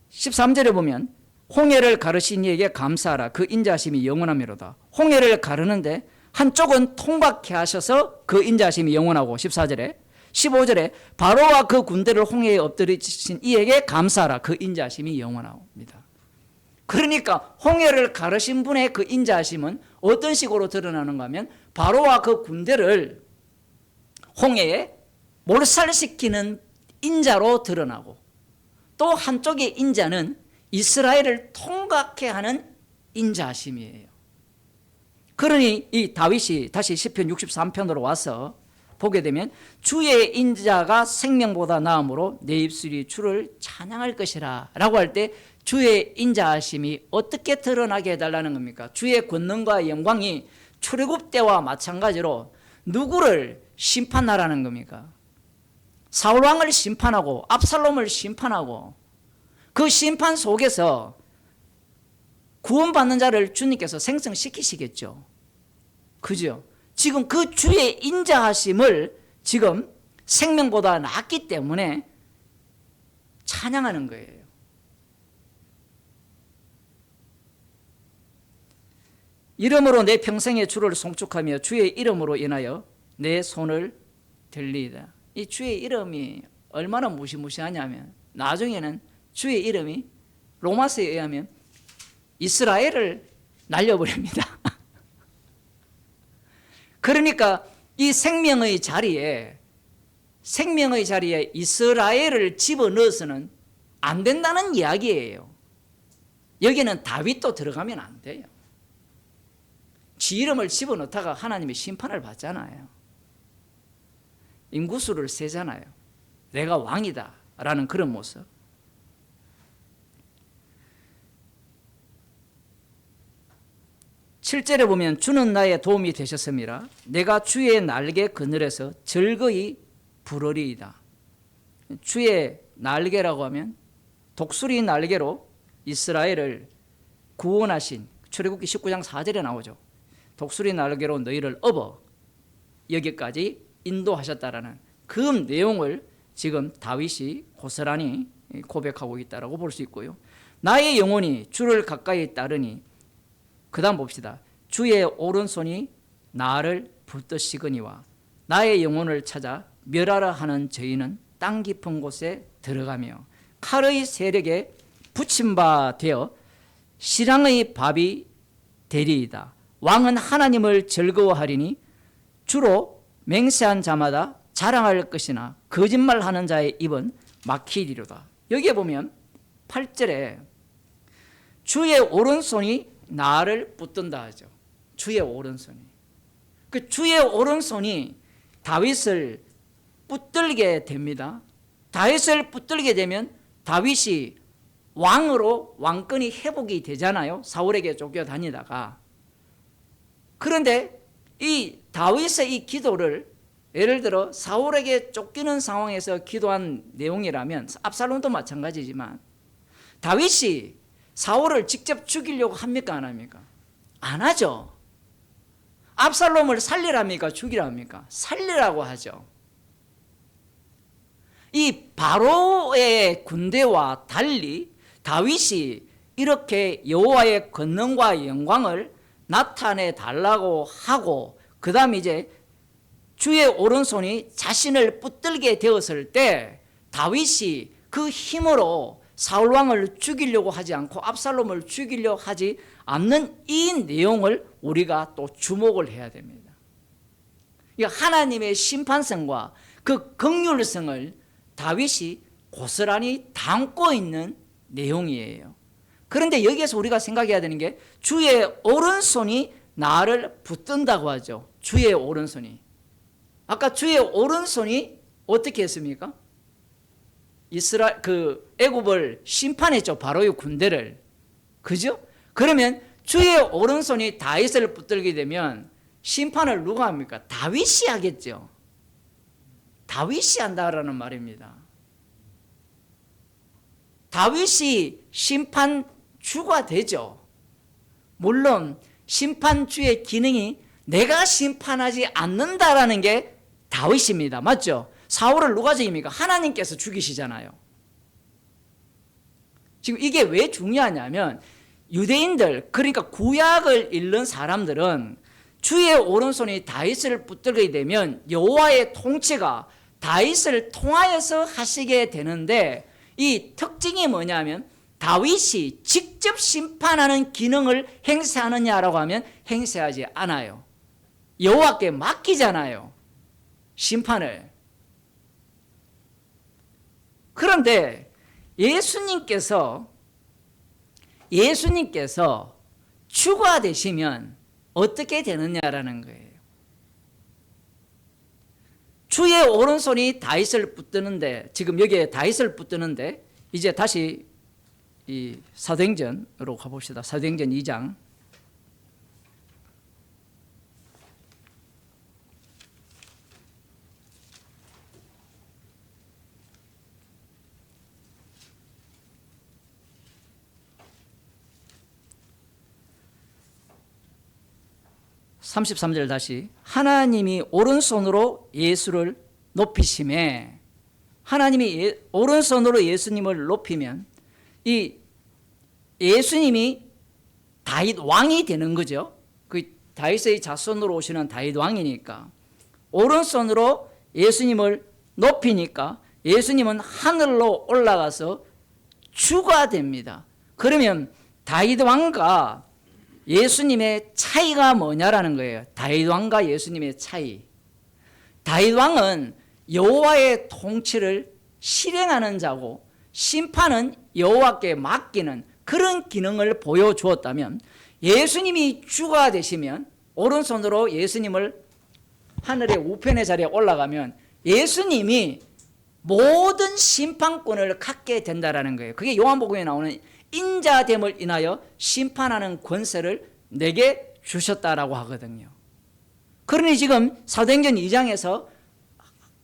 Speaker 1: 13절에 보면 홍해를 가르신 이에게 감사하라. 그 인자하심이 영원함이로다. 홍해를 가르는데 한쪽은 통밖에 하셔서 그 인자하심이 영원하고 14절에 15절에 바로와 그 군대를 홍해에 엎드리신 이에게 감사하라. 그 인자하심이 영원합니다. 그러니까 홍해를 가르신 분의 그 인자하심은 어떤 식으로 드러나는가 하면 바로와 그 군대를 홍해에 몰살시키는 인자로 드러나고 또 한쪽의 인자는 이스라엘을 통각해 하는 인자하심이에요. 그러니 이 다윗이 다시 시편 63편으로 와서 보게 되면 주의 인자가 생명보다 나음으로 내 입술이 주를 찬양할 것이라 라고 할 때 주의 인자하심이 어떻게 드러나게 해달라는 겁니까? 주의 권능과 영광이 출애굽 때와 마찬가지로 누구를 심판하라는 겁니까? 사울왕을 심판하고 압살롬을 심판하고 그 심판 속에서 구원받는 자를 주님께서 생성시키시겠죠. 그죠? 지금 그 주의 인자하심을 지금 생명보다 낫기 때문에 찬양하는 거예요. 이름으로 내 평생의 주를 송축하며 주의 이름으로 인하여 내 손을 들리이다. 이 주의 이름이 얼마나 무시무시하냐면 나중에는 주의 이름이 로마서에 의하면 이스라엘을 날려버립니다. 그러니까 이 생명의 자리에 이스라엘을 집어넣어서는 안 된다는 이야기예요. 여기는 다윗도 들어가면 안 돼요. 지 이름을 집어넣다가 하나님의 심판을 받잖아요. 인구수를 세잖아요. 내가 왕이다 라는 그런 모습. 7절에 보면 주는 나의 도움이 되셨음이라 내가 주의 날개 그늘에서 즐거이 부르리이다. 주의 날개라고 하면 독수리 날개로 이스라엘을 구원하신 출애굽기 19장 4절에 나오죠. 독수리 날개로 너희를 업어 여기까지 인도하셨다라는 그 내용을 지금 다윗이 고스란히 고백하고 있다라고 볼 수 있고요. 나의 영혼이 주를 가까이 따르니 그 다음 봅시다. 주의 오른손이 나를 붙드시거니와 나의 영혼을 찾아 멸하라 하는 저희는 땅 깊은 곳에 들어가며 칼의 세력에 붙임 바 되어 실랑의 밥이 되리이다. 왕은 하나님을 즐거워하리니 주로 맹세한 자마다 자랑할 것이나 거짓말하는 자의 입은 막히리로다. 여기에 보면 8절에 주의 오른손이 나를 붙든다 하죠. 주의 오른손이. 그 주의 오른손이 다윗을 붙들게 됩니다. 다윗을 붙들게 되면 다윗이 왕으로 왕권이 회복이 되잖아요. 사울에게 쫓겨다니다가. 그런데 이 다윗의 이 기도를 예를 들어 사울에게 쫓기는 상황에서 기도한 내용이라면 압살롬도 마찬가지지만 다윗이 사울을 직접 죽이려고 합니까? 안 합니까? 안 하죠. 압살롬을 살리랍니까? 죽이랍니까? 살리라고 하죠. 이 바로의 군대와 달리 다윗이 이렇게 여호와의 권능과 영광을 나타내 달라고 하고 그 다음 이제 주의 오른손이 자신을 붙들게 되었을 때 다윗이 그 힘으로 사울왕을 죽이려고 하지 않고 압살롬을 죽이려고 하지 않는 이 내용을 우리가 또 주목을 해야 됩니다. 하나님의 심판성과 그 긍휼성을 다윗이 고스란히 담고 있는 내용이에요. 그런데 여기에서 우리가 생각해야 되는 게 주의 오른손이 나를 붙든다고 하죠. 주의 오른손이. 아까 주의 오른손이 어떻게 했습니까? 애굽을 심판했죠. 바로의 군대를. 그죠? 그러면 주의 오른손이 다윗을 붙들게 되면 심판을 누가 합니까? 다윗이 하겠죠. 다윗이 한다라는 말입니다. 다윗이 심판주가 되죠. 물론 심판주의 기능이 내가 심판하지 않는다라는 게 다윗입니다. 맞죠? 사울을 누가 죽입니까? 하나님께서 죽이시잖아요. 지금 이게 왜 중요하냐면 유대인들, 그러니까 구약을 읽는 사람들은 주의 오른손이 다윗을 붙들게 되면 여호와의 통치가 다윗을 통하여서 하시게 되는데, 이 특징이 뭐냐면 다윗이 직접 심판하는 기능을 행사하느냐라고 하면 행사하지 않아요. 여호와께 맡기잖아요, 심판을. 그런데 예수님께서 주가 되시면 어떻게 되느냐라는 거예요. 주의 오른손이 다윗을 붙드는데, 지금 여기에 다윗을 붙드는데, 이제 다시 이 사도행전으로 가봅시다. 사도행전 2장. (33절) 다시. 하나님이 오른손으로 예수를 높이심에, 하나님이 오른손으로 예수님을 높이면 이 예수님이 다윗 왕이 되는 거죠. 그 다윗의 자손으로 오시는 다윗 왕이니까 오른손으로 예수님을 높이니까 예수님은 하늘로 올라가서 주가 됩니다. 그러면 다윗 왕과 예수님의 차이가 뭐냐라는 거예요. 다윗 왕과 예수님의 차이. 다윗 왕은 여호와의 통치를 실행하는 자고 심판은 여호와께 맡기는 그런 기능을 보여주었다면, 예수님이 주가 되시면 오른손으로 예수님을 하늘의 우편의 자리에 올라가면 예수님이 모든 심판권을 갖게 된다라는 거예요. 그게 요한복음에 나오는 인자됨을 인하여 심판하는 권세를 내게 주셨다라고 하거든요. 그러니 지금 사도행전 2장에서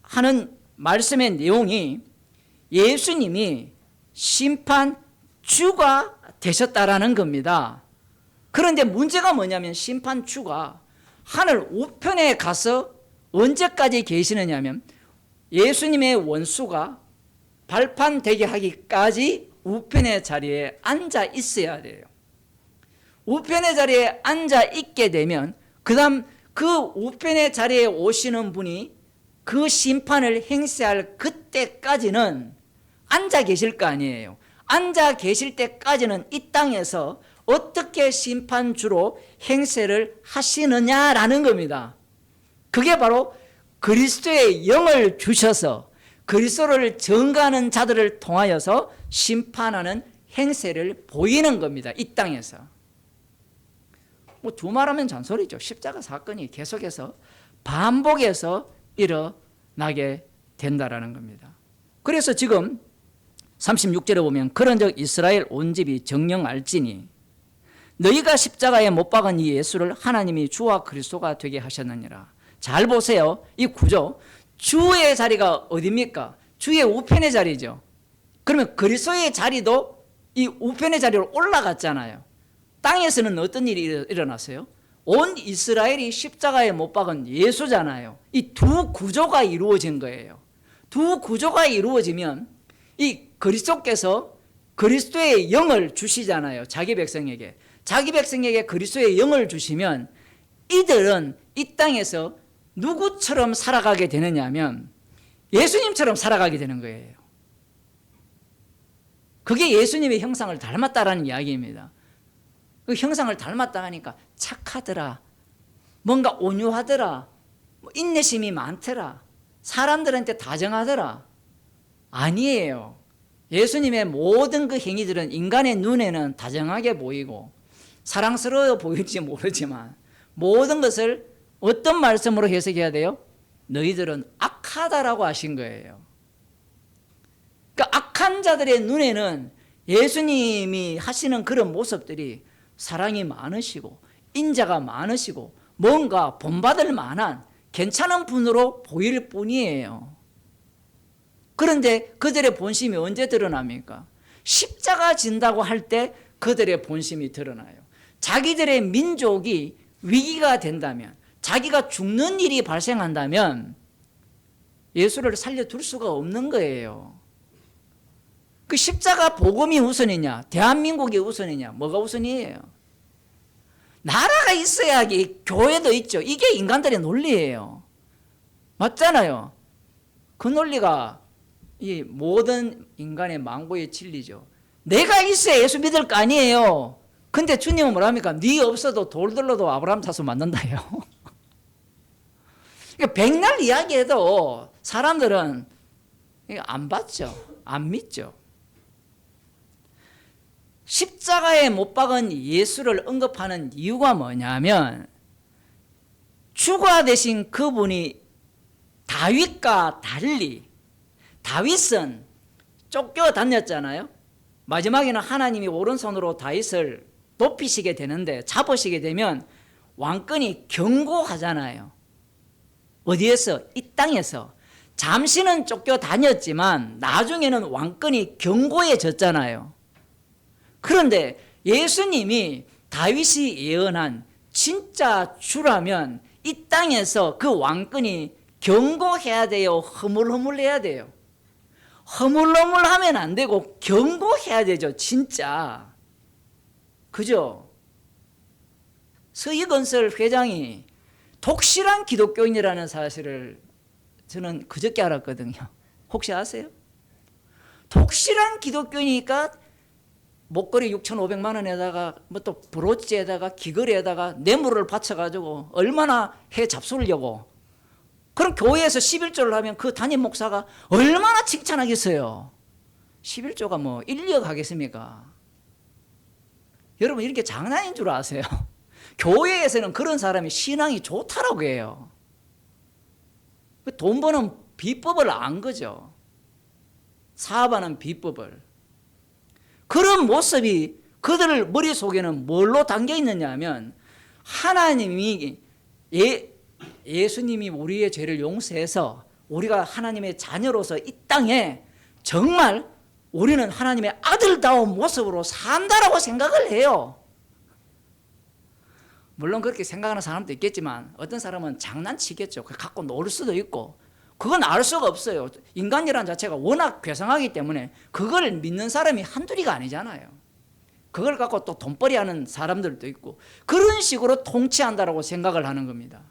Speaker 1: 하는 말씀의 내용이 예수님이 심판주가 되셨다라는 겁니다. 그런데 문제가 뭐냐면 심판주가 하늘 우편에 가서 언제까지 계시느냐면 예수님의 원수가 발판되게 하기까지 우편의 자리에 앉아 있어야 돼요. 우편의 자리에 앉아 있게 되면 그 다음 그 우편의 자리에 오시는 분이 그 심판을 행사할 그때까지는 앉아 계실 거 아니에요. 앉아 계실 때까지는 이 땅에서 어떻게 심판주로 행세를 하시느냐라는 겁니다. 그게 바로 그리스도의 영을 주셔서 그리스도를 증거하는 자들을 통하여서 심판하는 행세를 보이는 겁니다. 이 땅에서. 뭐 두말하면 잔소리죠. 십자가 사건이 계속해서 반복해서 일어나게 된다라는 겁니다. 그래서 지금 36절에 보면 그런즉 이스라엘 온 집이 정녕 알지니 너희가 십자가에 못 박은 이 예수를 하나님이 주와 그리스도가 되게 하셨느니라. 잘 보세요. 이 구조. 주의 자리가 어디입니까? 주의 우편의 자리죠. 그러면 그리스도의 자리도 이 우편의 자리로 올라갔잖아요. 땅에서는 어떤 일이 일어났어요? 온 이스라엘이 십자가에 못 박은 예수잖아요. 이 두 구조가 이루어진 거예요. 두 구조가 이루어지면 이 그리스도께서 그리스도의 영을 주시잖아요. 자기 백성에게. 자기 백성에게 그리스도의 영을 주시면 이들은 이 땅에서 누구처럼 살아가게 되느냐 하면 예수님처럼 살아가게 되는 거예요. 그게 예수님의 형상을 닮았다라는 이야기입니다. 그 형상을 닮았다 하니까 착하더라, 뭔가 온유하더라, 인내심이 많더라, 사람들한테 다정하더라. 아니에요. 예수님의 모든 그 행위들은 인간의 눈에는 다정하게 보이고 사랑스러워 보일지 모르지만 모든 것을 어떤 말씀으로 해석해야 돼요? 너희들은 악하다라고 하신 거예요. 그러니까 악한 자들의 눈에는 예수님이 하시는 그런 모습들이 사랑이 많으시고 인자가 많으시고 뭔가 본받을 만한 괜찮은 분으로 보일 뿐이에요. 그런데 그들의 본심이 언제 드러납니까? 십자가 진다고 할 때 그들의 본심이 드러나요. 자기들의 민족이 위기가 된다면, 자기가 죽는 일이 발생한다면 예수를 살려둘 수가 없는 거예요. 그 십자가 복음이 우선이냐, 대한민국이 우선이냐, 뭐가 우선이에요? 나라가 있어야지 교회도 있죠. 이게 인간들의 논리예요. 맞잖아요. 그 논리가 이 모든 인간의 망고의 진리죠. 내가 있어야 예수 믿을 거 아니에요. 근데 주님은 뭐랍니까? 네 없어도 돌들로도 아브라함 자손 만든다요. 그러니까 백날 이야기해도 사람들은 안 받죠. 안 믿죠. 십자가에 못 박은 예수를 언급하는 이유가 뭐냐면 주가 되신 그분이 다윗과 달리, 다윗은 쫓겨다녔잖아요. 마지막에는 하나님이 오른손으로 다윗을 높이시게 되는데, 잡으시게 되면 왕권이 견고하잖아요. 어디에서? 이 땅에서. 잠시는 쫓겨다녔지만 나중에는 왕권이 견고해졌잖아요. 그런데 예수님이 다윗이 예언한 진짜 주라면 이 땅에서 그 왕권이 견고해야 돼요? 허물허물해야 돼요? 허물허물하면 안 되고 견고해야 되죠, 진짜. 그죠? 서희건설 회장이 독실한 기독교인이라는 사실을 저는 그저께 알았거든요. 혹시 아세요? 독실한 기독교인이니까 목걸이 6,500만 원에다가 뭐 또 브로치에다가 귀걸이에다가 뇌물을 바쳐가지고 얼마나 해 잡수려고. 그럼 교회에서 11조를 하면 그 담임 목사가 얼마나 칭찬하겠어요. 11조가 뭐 1억 하겠습니까? 여러분 이렇게 장난인 줄 아세요? 교회에서는 그런 사람이 신앙이 좋다라고 해요. 돈 버는 비법을 안 거죠. 사업하는 비법을. 그런 모습이 그들 머릿속에는 뭘로 담겨 있느냐 하면 하나님이 예수님이 우리의 죄를 용서해서 우리가 하나님의 자녀로서 이 땅에 정말 우리는 하나님의 아들다운 모습으로 산다라고 생각을 해요. 물론 그렇게 생각하는 사람도 있겠지만 어떤 사람은 장난치겠죠. 갖고 놀 수도 있고. 그건 알 수가 없어요. 인간이라는 자체가 워낙 괴상하기 때문에 그걸 믿는 사람이 한둘이가 아니잖아요. 그걸 갖고 또 돈벌이 하는 사람들도 있고 그런 식으로 통치한다라고 생각을 하는 겁니다.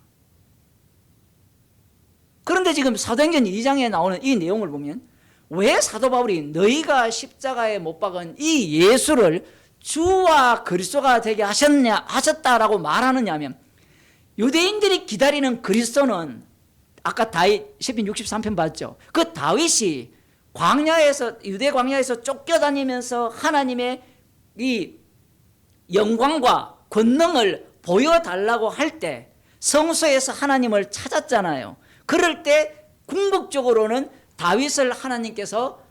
Speaker 1: 그런데 지금 사도행전 2장에 나오는 이 내용을 보면 왜 사도 바울이 너희가 십자가에 못 박은 이 예수를 주와 그리스도가 되게 하셨다라고 말하느냐 하면 유대인들이 기다리는 그리스도는 아까 다윗 시편 63편 봤죠. 그 다윗이 광야에서 유대 광야에서 쫓겨다니면서 하나님의 이 영광과 권능을 보여달라고 할 때 성소에서 하나님을 찾았잖아요. 그럴 때 궁극적으로는 다윗을 하나님께서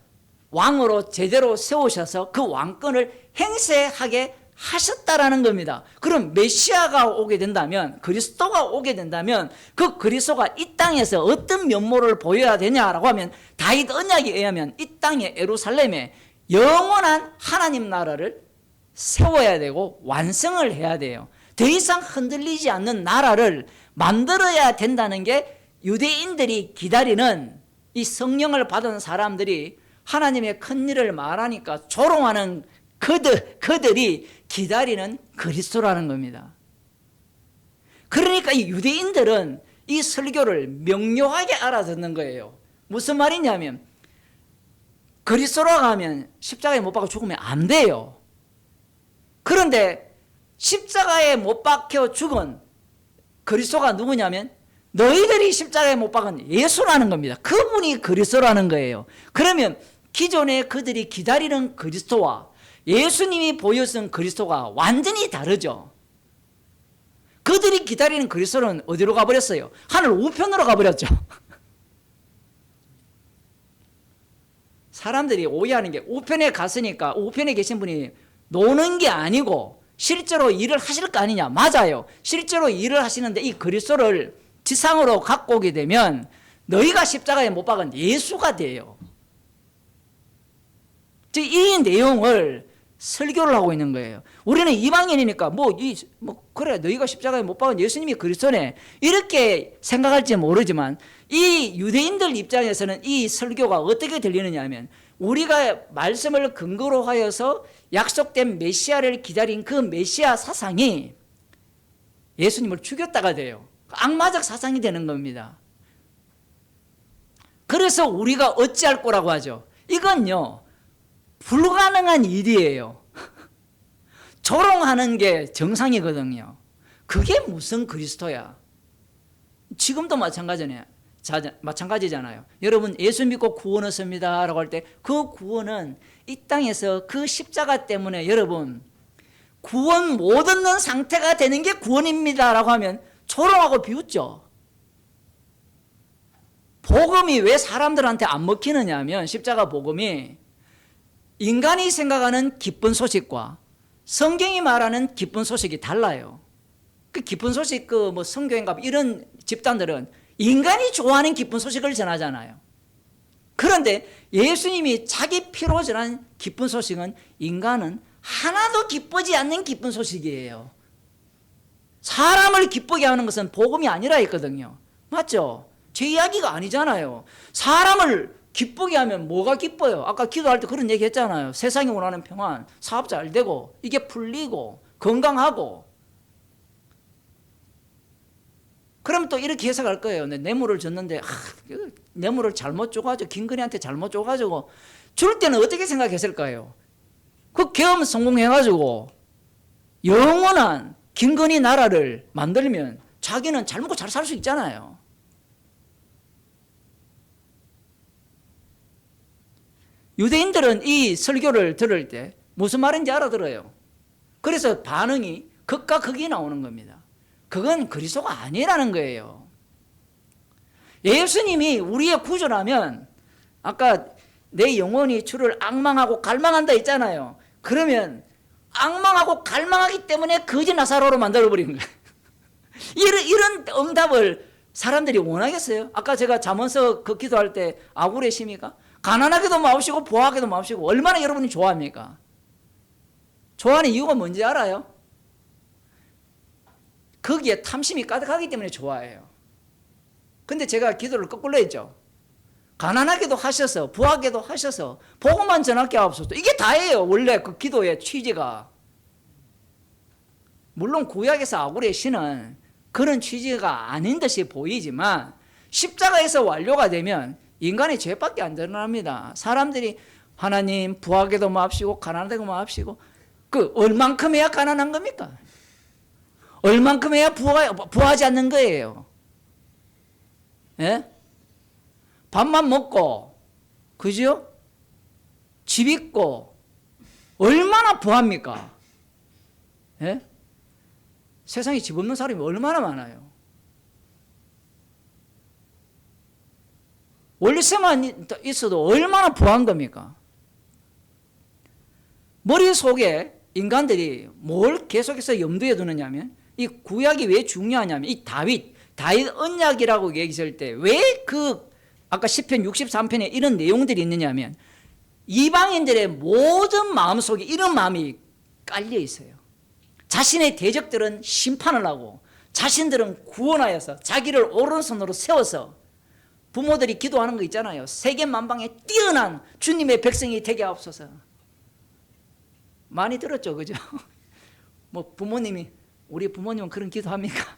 Speaker 1: 왕으로 제대로 세우셔서 그 왕권을 행세하게 하셨다라는 겁니다. 그럼 메시아가 오게 된다면, 그리스도가 오게 된다면 그 그리스도가 이 땅에서 어떤 면모를 보여야 되냐라고 하면 다윗 언약에 의하면 이 땅에 예루살렘에 영원한 하나님 나라를 세워야 되고 완성을 해야 돼요. 더 이상 흔들리지 않는 나라를 만들어야 된다는 게 유대인들이 기다리는 이 성령을 받은 사람들이 하나님의 큰 일을 말하니까 조롱하는 그들이 기다리는 그리스도라는 겁니다. 그러니까 이 유대인들은 이 설교를 명료하게 알아듣는 거예요. 무슨 말이냐면 그리스도라고 하면 십자가에 못 박혀 죽으면 안 돼요. 그런데 십자가에 못 박혀 죽은 그리스도가 누구냐면 너희들이 십자가에 못 박은 예수라는 겁니다. 그분이 그리스도라는 거예요. 그러면 기존에 그들이 기다리는 그리스도와 예수님이 보여준 그리스도가 완전히 다르죠. 그들이 기다리는 그리스도는 어디로 가버렸어요? 하늘 우편으로 가버렸죠. 사람들이 오해하는 게 우편에 갔으니까 우편에 계신 분이 노는 게 아니고 실제로 일을 하실 거 아니냐. 맞아요. 실제로 일을 하시는데 이 그리스도를 지상으로 갖고 오게 되면 너희가 십자가에 못 박은 예수가 돼요. 즉 이 내용을 설교를 하고 있는 거예요. 우리는 이방인이니까 그래 너희가 십자가에 못 박은 예수님이 그리스도네 이렇게 생각할지 모르지만 이 유대인들 입장에서는 이 설교가 어떻게 들리느냐 하면 우리가 말씀을 근거로 하여서 약속된 메시아를 기다린 그 메시아 사상이 예수님을 죽였다가 돼요. 악마적 사상이 되는 겁니다. 그래서 우리가 어찌할 거라고 하죠. 이건요 불가능한 일이에요. 조롱하는 게 정상이거든요. 그게 무슨 그리스도야. 지금도 마찬가지잖아요. 여러분 예수 믿고 구원 얻습니다 라고 할 때 그 구원은 이 땅에서 그 십자가 때문에 여러분 구원 못 얻는 상태가 되는 게 구원입니다 라고 하면 조롱하고 비웃죠. 복음이 왜 사람들한테 안 먹히느냐 하면 십자가 복음이 인간이 생각하는 기쁜 소식과 성경이 말하는 기쁜 소식이 달라요. 그 기쁜 소식 성교인가 이런 집단들은 인간이 좋아하는 기쁜 소식을 전하잖아요. 그런데 예수님이 자기 피로 전한 기쁜 소식은 인간은 하나도 기쁘지 않는 기쁜 소식이에요. 사람을 기쁘게 하는 것은 복음이 아니라 했거든요. 맞죠? 제 이야기가 아니잖아요. 사람을 기쁘게 하면 뭐가 기뻐요? 아까 기도할 때 그런 얘기 했잖아요. 세상이 원하는 평안, 사업 잘 되고 이게 풀리고 건강하고. 그럼 또 이렇게 해석할 거예요. 뇌물을 줬는데 뇌물을 잘못 줘가지고 김건희한테 잘못 줘가지고 줄 때는 어떻게 생각했을까요? 그 계엄 성공해가지고 영원한 김건희 나라를 만들면 자기는 잘 먹고 잘 살 수 있잖아요. 유대인들은 이 설교를 들을 때 무슨 말인지 알아들어요. 그래서 반응이 극과 극이 나오는 겁니다. 그건 그리스도가 아니라는 거예요. 예수님이 우리의 구주라면 아까 내 영혼이 주를 악망하고 갈망한다 했잖아요. 그러면 악망하고 갈망하기 때문에 거지 나사로로 만들어버린 거예요. 이런 응답을 사람들이 원하겠어요? 아까 제가 잠언서 그 기도할 때 아구레십니까? 가난하게도 마옵시고 부하게도 마옵시고 얼마나 여러분이 좋아합니까? 좋아하는 이유가 뭔지 알아요? 거기에 탐심이 가득하기 때문에 좋아해요. 근데 제가 기도를 거꾸로 했죠. 가난하게도 하셔서 부하게도 하셔서 복음만 전하게 하옵소서. 이게 다예요. 원래 그 기도의 취지가. 물론 구약에서 아구레 시는 그런 취지가 아닌 듯이 보이지만 십자가에서 완료가 되면 인간의 죄밖에 안 드러납니다. 사람들이 하나님 부하게도 마옵시고 가난하게도 마옵시고 그 얼만큼 해야 가난한 겁니까? 얼만큼 해야 부하지 않는 거예요. 예? 밥만 먹고 그죠? 집 있고 얼마나 부합니까? 예? 세상에 집 없는 사람이 얼마나 많아요. 월세만 있어도 얼마나 부한 겁니까? 머릿속에 인간들이 뭘 계속해서 염두에 두느냐면 이 구약이 왜 중요하냐면 이 다윗 언약이라고 얘기했을 때 왜 아까 시편 63편에 이런 내용들이 있느냐면 이방인들의 모든 마음속에 이런 마음이 깔려 있어요. 자신의 대적들은 심판을 하고 자신들은 구원하여서 자기를 오른손으로 세워서 부모들이 기도하는 거 있잖아요. 세계 만방에 뛰어난 주님의 백성이 되게 하옵소서. 많이 들었죠, 그죠? 우리 부모님은 그런 기도합니까?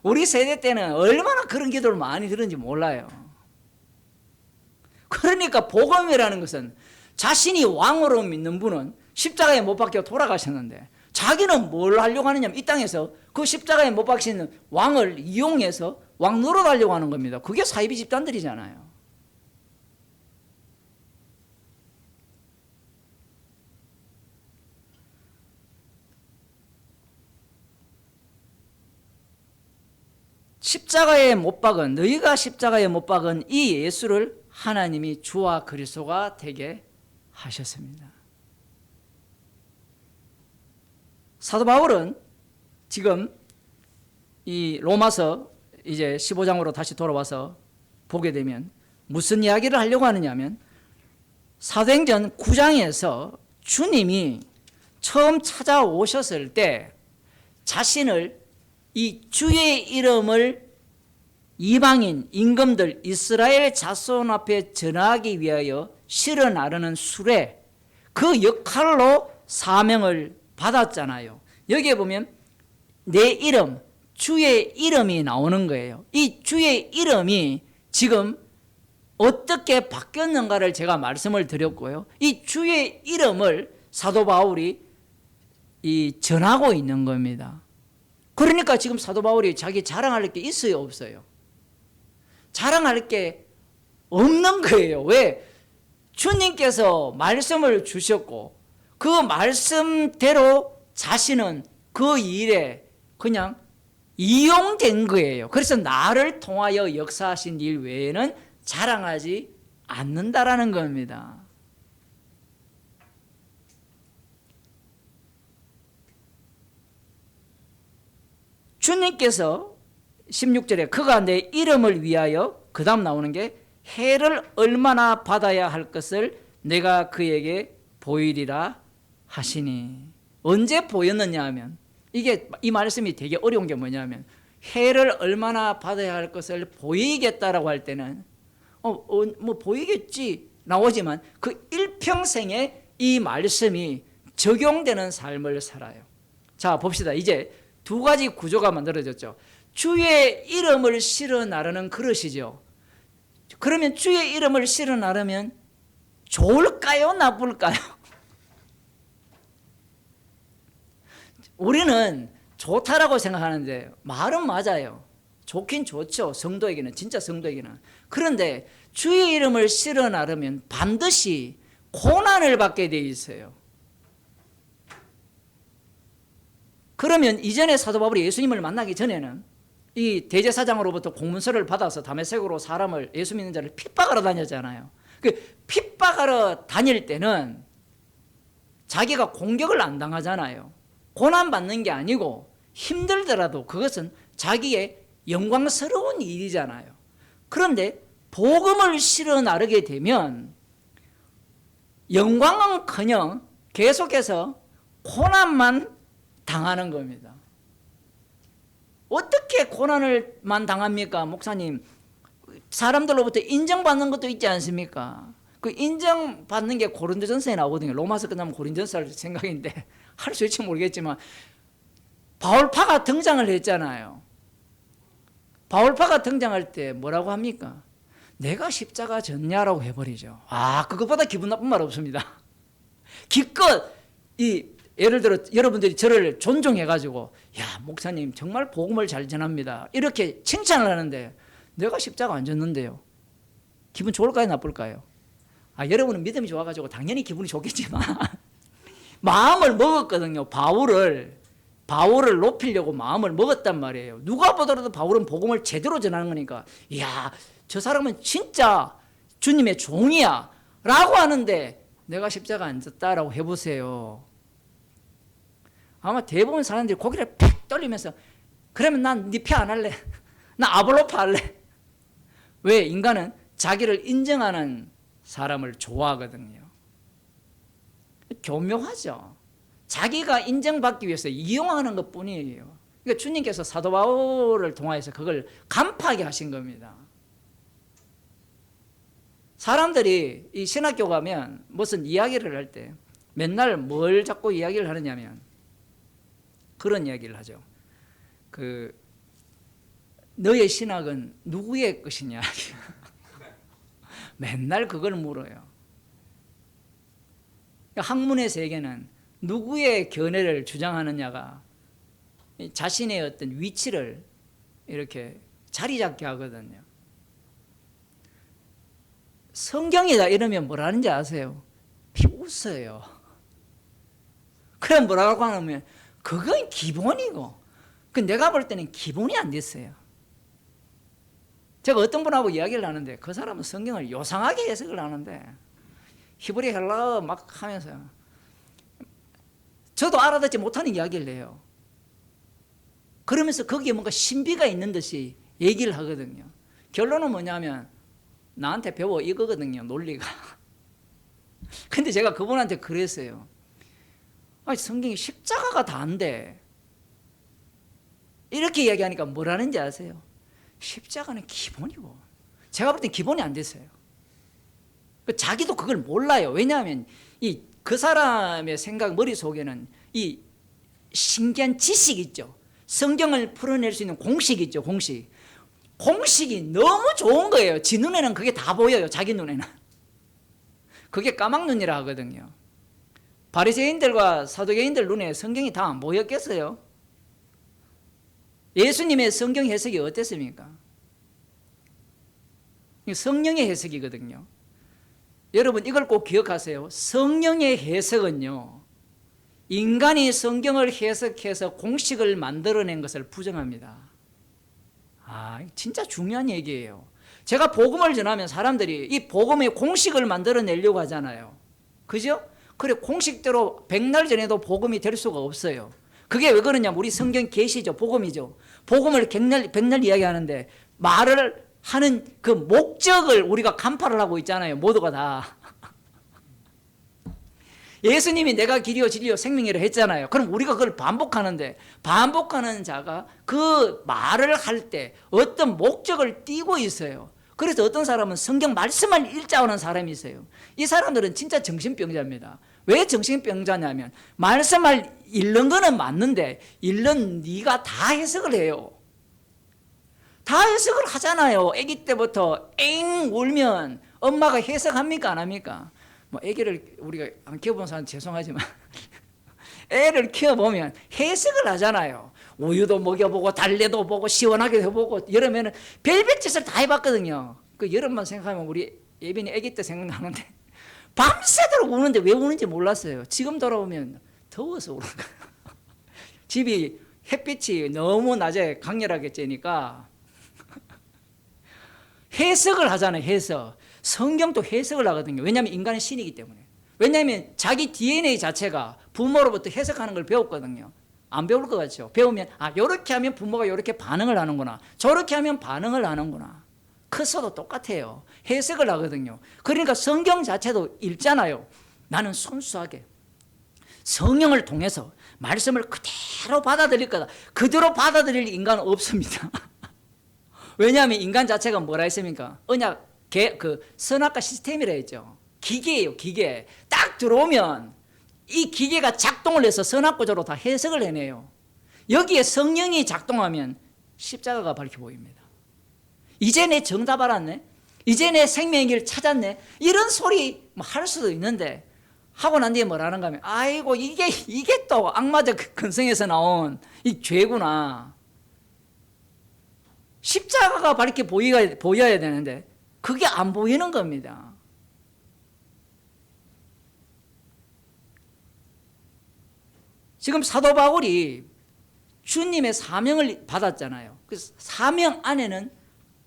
Speaker 1: 우리 세대 때는 얼마나 그런 기도를 많이 들은지 몰라요. 그러니까 복음이라는 것은 자신이 왕으로 믿는 분은 십자가에 못 박혀 돌아가셨는데 자기는 뭘 하려고 하느냐면 이 땅에서 그 십자가에 못 박히는 왕을 이용해서 왕 노릇하려고 하는 겁니다. 그게 사이비 집단들이잖아요. 십자가에 못 박은, 너희가 십자가에 못 박은 이 예수를 하나님이 주와 그리스도가 되게 하셨습니다. 사도 바울은 지금 이 로마서 이제 15장으로 다시 돌아와서 보게 되면 무슨 이야기를 하려고 하느냐면, 사도행전 9장에서 주님이 처음 찾아오셨을 때 자신을 이 주의 이름을 이방인, 임금들, 이스라엘 자손 앞에 전하기 위하여 실어 나르는 수레, 그 역할로 사명을 받았잖아요. 여기에 보면 내 이름, 주의 이름이 나오는 거예요. 이 주의 이름이 지금 어떻게 바뀌었는가를 제가 말씀을 드렸고요. 이 주의 이름을 사도 바울이 전하고 있는 겁니다. 그러니까 지금 사도 바울이 자기 자랑할 게 있어요, 없어요? 자랑할 게 없는 거예요. 왜? 주님께서 말씀을 주셨고 그 말씀대로 자신은 그 일에 그냥 이용된 거예요. 그래서 나를 통하여 역사하신 일 외에는 자랑하지 않는다라는 겁니다. 주님께서 16절에 그가 내 이름을 위하여, 그 다음 나오는 게 해를 얼마나 받아야 할 것을 내가 그에게 보이리라 하시니. 언제 보였느냐 하면, 이 말씀이 되게 어려운 게 뭐냐면, 해를 얼마나 받아야 할 것을 보이겠다라고 할 때는 뭐 보이겠지 나오지만 그 일평생에 이 말씀이 적용되는 삶을 살아요. 자, 봅시다. 이제 두 가지 구조가 만들어졌죠. 주의 이름을 실어 나르는 그릇이죠. 그러면 주의 이름을 실어 나르면 좋을까요, 나쁠까요? 우리는 좋다라고 생각하는데 말은 맞아요. 좋긴 좋죠. 성도에게는, 진짜 성도에게는. 그런데 주의 이름을 실어 나르면 반드시 고난을 받게 돼 있어요. 그러면 이전에 사도 바울이 예수님을 만나기 전에는 이 대제사장으로부터 공문서를 받아서 다메섹으로 사람을, 예수 믿는 자를 핍박하러 다녔잖아요. 그 핍박하러 다닐 때는 자기가 공격을 안 당하잖아요. 고난받는 게 아니고 힘들더라도 그것은 자기의 영광스러운 일이잖아요. 그런데 복음을 실어 나르게 되면 영광은커녕 계속해서 고난만 당하는 겁니다. 어떻게 고난을만 당합니까, 목사님? 사람들로부터 인정받는 것도 있지 않습니까? 그 인정받는 게 고린도전서에 나오거든요. 로마서 끝나면 고린도전서 할 생각인데 할 수 있을지 모르겠지만 바울파가 등장을 했잖아요. 바울파가 등장할 때 뭐라고 합니까? 내가 십자가 졌냐라고 해버리죠. 그것보다 기분 나쁜 말 없습니다. 기껏 예를 들어 여러분들이 저를 존중해가지고, 야, 목사님 정말 복음을 잘 전합니다, 이렇게 칭찬을 하는데 내가 십자가 안 졌는데요. 기분 좋을까요, 나쁠까요? 여러분은 믿음이 좋아가지고 당연히 기분이 좋겠지만 마음을 먹었거든요. 바울을 높이려고 마음을 먹었단 말이에요. 누가 보더라도 바울은 복음을 제대로 전하는 거니까, 이야, 저 사람은 진짜 주님의 종이야 라고 하는데 내가 십자가 안 졌다라고 해보세요. 아마 대부분 사람들이 고개를 팩 떨리면서, 그러면 난 네 표 안 할래, 나 아볼로파 할래. 왜? 인간은 자기를 인정하는 사람을 좋아하거든요. 교묘하죠. 자기가 인정받기 위해서 이용하는 것뿐이에요. 그러니까 주님께서 사도 바울을 통하여서 그걸 간파하게 하신 겁니다. 사람들이 이 신학교 가면 무슨 이야기를 할 때 맨날 뭘 자꾸 이야기를 하느냐면 그런 이야기를 하죠. 너의 신학은 누구의 것이냐. 맨날 그걸 물어요. 학문의 세계는 누구의 견해를 주장하느냐가 자신의 어떤 위치를 이렇게 자리 잡게 하거든요. 성경이다 이러면 뭐라는지 아세요? 웃어요. 그럼 뭐라고 하냐면 그건 기본이고, 내가 볼 때는 기본이 안 됐어요. 제가 어떤 분하고 이야기를 하는데 그 사람은 성경을 요상하게 해석을 하는데 히브리 헬라어 막 하면서 저도 알아듣지 못하는 이야기를 해요. 그러면서 거기에 뭔가 신비가 있는 듯이 얘기를 하거든요. 결론은 뭐냐면 나한테 배워 이거거든요. 논리가. 근데 제가 그분한테 그랬어요. 아니, 성경이 십자가가 다인데 이렇게 이야기하니까 뭐라는지 아세요? 십자가는 기본이고 제가 볼 땐 기본이 안 됐어요. 자기도 그걸 몰라요. 왜냐하면 그 사람의 생각 머릿속에는 이 신기한 지식이 있죠. 성경을 풀어낼 수 있는 공식이 있죠. 공식이 너무 좋은 거예요. 지 눈에는 그게 다 보여요. 자기 눈에는. 그게 까막눈이라 하거든요. 바리새인들과 사두개인들 눈에 성경이 다 안 보였겠어요? 예수님의 성경 해석이 어땠습니까? 성령의 해석이거든요. 여러분 이걸 꼭 기억하세요. 성령의 해석은요, 인간이 성경을 해석해서 공식을 만들어낸 것을 부정합니다. 진짜 중요한 얘기예요. 제가 복음을 전하면 사람들이 이 복음의 공식을 만들어내려고 하잖아요. 그죠? 그래, 공식대로 백날 전에도 복음이 될 수가 없어요. 그게 왜 그러냐면 우리 성경 계시죠. 복음이죠. 복음을 백날 이야기하는데 말을 하는 그 목적을 우리가 간파를 하고 있잖아요. 모두가 다. 예수님이 내가 길이요 진리요 생명이라 했잖아요. 그럼 우리가 그걸 반복하는데 반복하는 자가 그 말을 할 때 어떤 목적을 띠고 있어요. 그래서 어떤 사람은 성경 말씀을 읽자고 하는 사람이 있어요. 이 사람들은 진짜 정신병자입니다. 왜 정신병자냐면 말씀을 읽는 거는 맞는데 읽는 네가 다 해석을 해요. 다 해석을 하잖아요. 아기 때부터 엥 울면 엄마가 해석합니까 안 합니까? 뭐 아기를 우리가 안 키워본 사람 죄송하지만 애를 키워보면 해석을 하잖아요. 우유도 먹여보고 달래도 보고 시원하게 해보고 여름에는 별별 짓을 다 해봤거든요. 그 여름만 생각하면 우리 예빈이 아기 때 생각나는데 밤새도록 우는데 왜 우는지 몰랐어요. 지금 돌아오면 더워서 우는 거예요. 집이 햇빛이 너무 낮에 강렬하게 쬐니까 해석을 하잖아요. 해석. 성경도 해석을 하거든요. 왜냐하면 인간은 신이기 때문에. 왜냐하면 자기 DNA 자체가 부모로부터 해석하는 걸 배웠거든요. 안 배울 것 같죠. 배우면 이렇게 하면 부모가 이렇게 반응을 하는구나, 저렇게 하면 반응을 하는구나. 커서도 똑같아요. 해석을 하거든요. 그러니까 성경 자체도 읽잖아요. 나는 순수하게 성령을 통해서 말씀을 그대로 받아들일 거다. 그대로 받아들일 인간은 없습니다. 왜냐하면 인간 자체가 뭐라 했습니까? 언약, 선악과 시스템이라 했죠. 기계예요, 기계. 딱 들어오면 이 기계가 작동을 해서 선악구조로 다 해석을 해내요. 여기에 성령이 작동하면 십자가가 밝혀 보입니다. 이제 내 정답 알았네? 이제 내 생명의 길 찾았네? 이런 소리 할 수도 있는데 하고 난 뒤에 뭐라는가 하면 아이고 이게 또 악마적 근성에서 나온 이 죄구나. 십자가가 밝게 보여야 되는데 그게 안 보이는 겁니다. 지금 사도 바울이 주님의 사명을 받았잖아요. 그 사명 안에는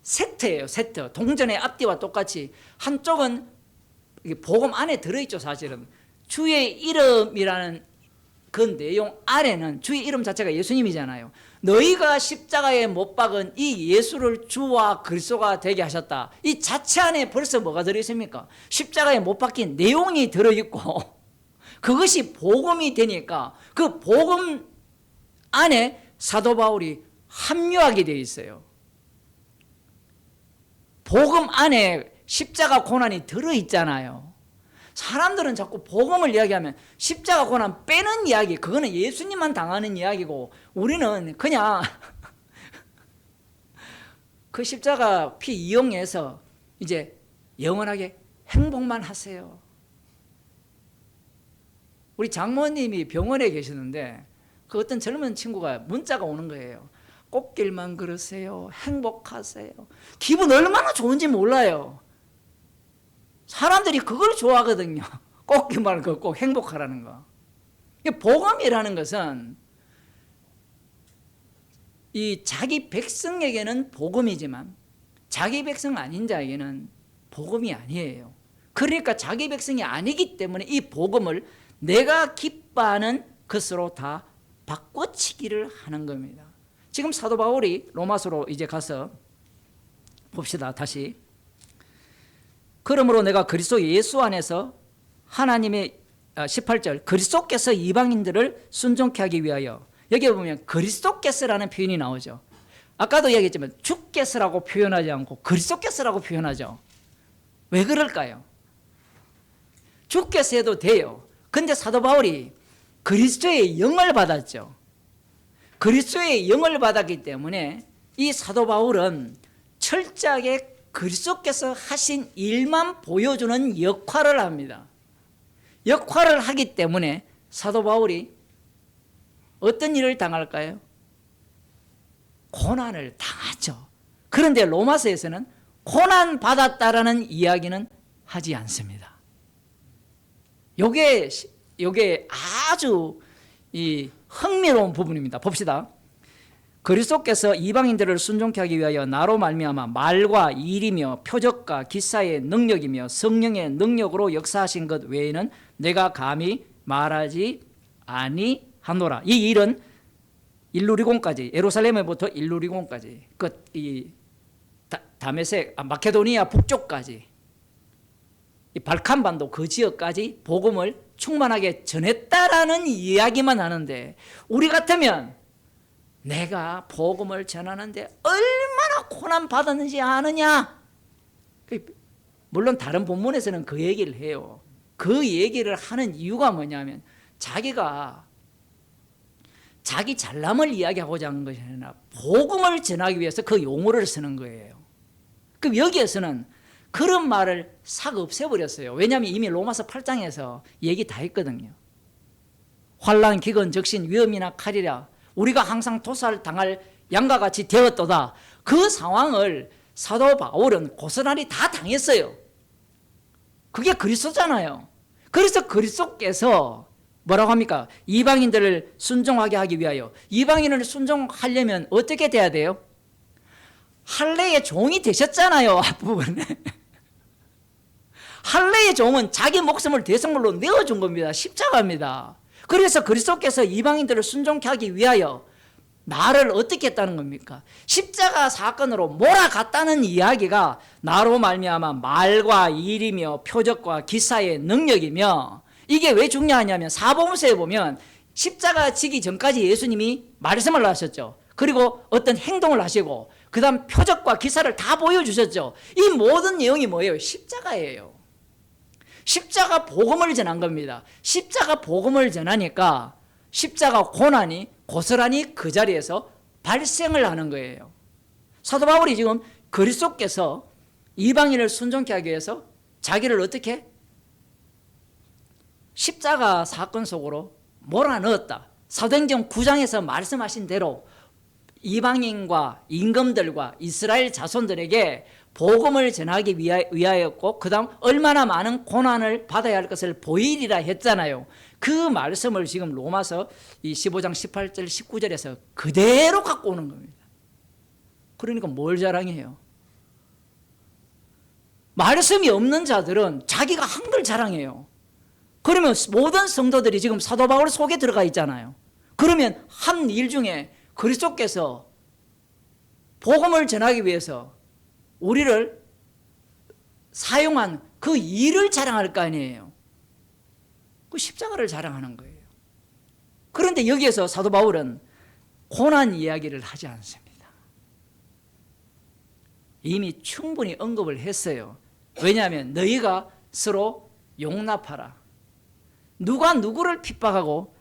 Speaker 1: 세트예요. 세트. 동전의 앞뒤와 똑같이 한쪽은 복음 안에 들어있죠. 사실은 주의 이름이라는 그 내용 아래는 주의 이름 자체가 예수님이잖아요. 너희가 십자가에 못 박은 이 예수를 주와 그리스도가 되게 하셨다. 이 자체 안에 벌써 뭐가 들어있습니까? 십자가에 못 박힌 내용이 들어있고 그것이 복음이 되니까 그 복음 안에 사도 바울이 합류하게 되어 있어요. 복음 안에 십자가 고난이 들어있잖아요. 사람들은 자꾸 복음을 이야기하면 십자가 고난 빼는 이야기, 그거는 예수님만 당하는 이야기고 우리는 그냥 그 십자가 피 이용해서 이제 영원하게 행복만 하세요. 우리 장모님이 병원에 계시는데 그 어떤 젊은 친구가 문자가 오는 거예요. 꽃길만 걸으세요. 행복하세요. 기분 얼마나 좋은지 몰라요. 사람들이 그걸 좋아하거든요. 꽃길만 걷고 행복하라는 거. 복음이라는 것은 이 자기 백성에게는 복음이지만 자기 백성 아닌 자에게는 복음이 아니에요. 그러니까 자기 백성이 아니기 때문에 이 복음을 내가 기뻐하는 것으로 다 바꿔치기를 하는 겁니다. 지금 사도 바울이 로마서로 이제 가서 봅시다. 다시. 그러므로 내가 그리스도 예수 안에서 하나님의 18절 그리스도께서 이방인들을 순종케 하기 위하여, 여기 보면 그리스도께서라는 표현이 나오죠. 아까도 이야기했지만 주께서라고 표현하지 않고 그리스도께서라고 표현하죠. 왜 그럴까요? 주께서 해도 돼요. 근데 사도 바울이 그리스도의 영을 받았죠. 그리스도의 영을 받았기 때문에 이 사도 바울은 철저하게 그리스도께서 하신 일만 보여주는 역할을 합니다. 역할을 하기 때문에 사도 바울이 어떤 일을 당할까요? 고난을 당하죠. 그런데 로마서에서는 고난 받았다라는 이야기는 하지 않습니다. 요게 아주 이 흥미로운 부분입니다. 봅시다. 그리스도께서 이방인들을 순종케 하기 위하여 나로 말미암아 말과 일이며 표적과 기사의 능력이며 성령의 능력으로 역사하신 것 외에는 내가 감히 말하지 아니하노라. 이 일은 일루리곤까지, 예루살렘에부터 일루리곤까지, 다메섹, 마케도니아 북쪽까지, 이 발칸반도 그 지역까지 복음을 충만하게 전했다라는 이야기만 하는데, 우리 같으면 내가 복음을 전하는데 얼마나 고난 받았는지 아느냐? 물론 다른 본문에서는 그 얘기를 해요. 그 얘기를 하는 이유가 뭐냐면 자기가 자기 잘남을 이야기하고자 하는 것이 아니라 복음을 전하기 위해서 그 용어를 쓰는 거예요. 그럼 여기에서는 그런 말을 싹 없애버렸어요. 왜냐하면 이미 로마서 8장에서 얘기 다 했거든요. 환난, 기근, 적신, 위험이나 칼이라 우리가 항상 도살당할 양과 같이 되었도다. 그 상황을 사도 바울은 고스란히 다 당했어요. 그게 그리스도잖아요. 그래서 그리스도께서 뭐라고 합니까? 이방인들을 순종하게 하기 위하여. 이방인을 순종하려면 어떻게 돼야 돼요? 할례의 종이 되셨잖아요. 앞부분에. 할례의 종은 자기 목숨을 대성물로 내어준 겁니다. 십자가입니다. 그래서 그리스도께서 이방인들을 순종케 하기 위하여 나를 어떻게 했다는 겁니까? 십자가 사건으로 몰아갔다는 이야기가 나로 말미암아 말과 일이며 표적과 기사의 능력이며, 이게 왜 중요하냐면 사복음서에 보면 십자가 지기 전까지 예수님이 말씀을 하셨죠. 그리고 어떤 행동을 하시고 그 다음 표적과 기사를 다 보여주셨죠. 이 모든 내용이 뭐예요? 십자가예요. 십자가 복음을 전한 겁니다. 십자가 복음을 전하니까 십자가 고난이 고스란히 그 자리에서 발생을 하는 거예요. 사도 바울이 지금 그리스도께서 이방인을 순종케 하기 위해서 자기를 어떻게? 십자가 사건 속으로 몰아넣었다. 사도행전 9장에서 말씀하신 대로 이방인과 임금들과 이스라엘 자손들에게 복음을 전하기 위하였고 그 다음 얼마나 많은 고난을 받아야 할 것을 보이리라 했잖아요. 그 말씀을 지금 로마서 15장 18절 19절에서 그대로 갖고 오는 겁니다. 그러니까 뭘 자랑해요? 말씀이 없는 자들은 자기가 한 걸 자랑해요. 그러면 모든 성도들이 지금 사도 바울 속에 들어가 있잖아요. 그러면 한 일 중에 그리스도께서 복음을 전하기 위해서 우리를 사용한 그 일을 자랑할 거 아니에요. 그 십자가를 자랑하는 거예요. 그런데 여기에서 사도 바울은 고난 이야기를 하지 않습니다. 이미 충분히 언급을 했어요. 왜냐하면 너희가 서로 용납하라. 누가 누구를 핍박하고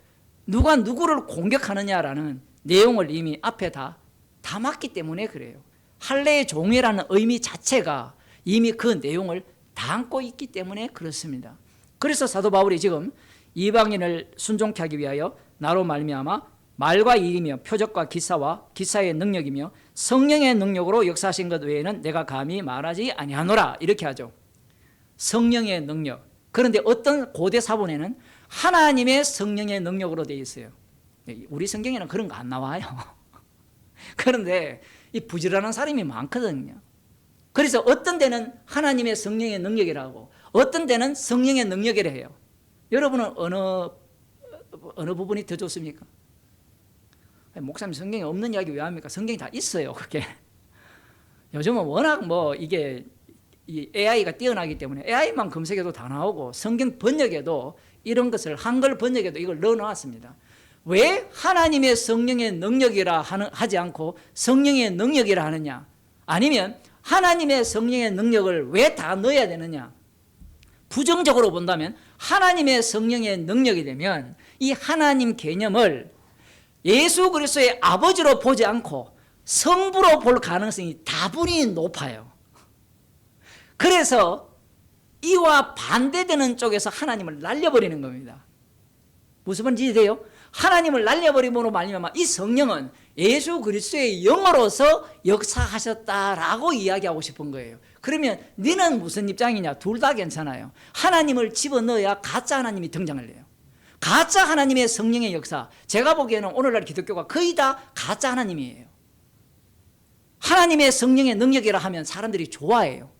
Speaker 1: 누가 누구를 공격하느냐라는 내용을 이미 앞에 다 담았기 때문에 그래요. 할례의 종이라는 의미 자체가 이미 그 내용을 담고 있기 때문에 그렇습니다. 그래서 사도 바울이 지금 이방인을 순종케 하기 위하여 나로 말미암아 말과 일이며 표적과 기사와 기사의 능력이며 성령의 능력으로 역사하신 것 외에는 내가 감히 말하지 아니하노라, 이렇게 하죠. 성령의 능력. 그런데 어떤 고대 사본에는 하나님의 성령의 능력으로 되어 있어요. 우리 성경에는 그런 거 안 나와요. 그런데 이 부지런한 사람이 많거든요. 그래서 어떤 데는 하나님의 성령의 능력이라고, 어떤 데는 성령의 능력이라 해요. 여러분은 어느 부분이 더 좋습니까? 목사님 성경에 없는 이야기 왜 합니까? 성경이 다 있어요. 그게 요즘은 워낙 이게 이 AI가 뛰어나기 때문에 AI만 검색해도 다 나오고, 성경 번역에도 이런 것을 한글 번역에도 이걸 넣어놨습니다. 왜 하나님의 성령의 능력이라 하지 않고 성령의 능력이라 하느냐? 아니면 하나님의 성령의 능력을 왜 다 넣어야 되느냐? 부정적으로 본다면 하나님의 성령의 능력이 되면 이 하나님 개념을 예수 그리스도의 아버지로 보지 않고 성부로 볼 가능성이 다분히 높아요. 그래서 이와 반대되는 쪽에서 하나님을 날려버리는 겁니다. 무슨 말인지 이해돼요? 하나님을 날려버림으로 말미암아 이 성령은 예수 그리스도의 영으로서 역사하셨다라고 이야기하고 싶은 거예요. 그러면 너는 무슨 입장이냐? 둘 다 괜찮아요. 하나님을 집어넣어야 가짜 하나님이 등장을 해요. 가짜 하나님의 성령의 역사, 제가 보기에는 오늘날 기독교가 거의 다 가짜 하나님이에요. 하나님의 성령의 능력이라 하면 사람들이 좋아해요.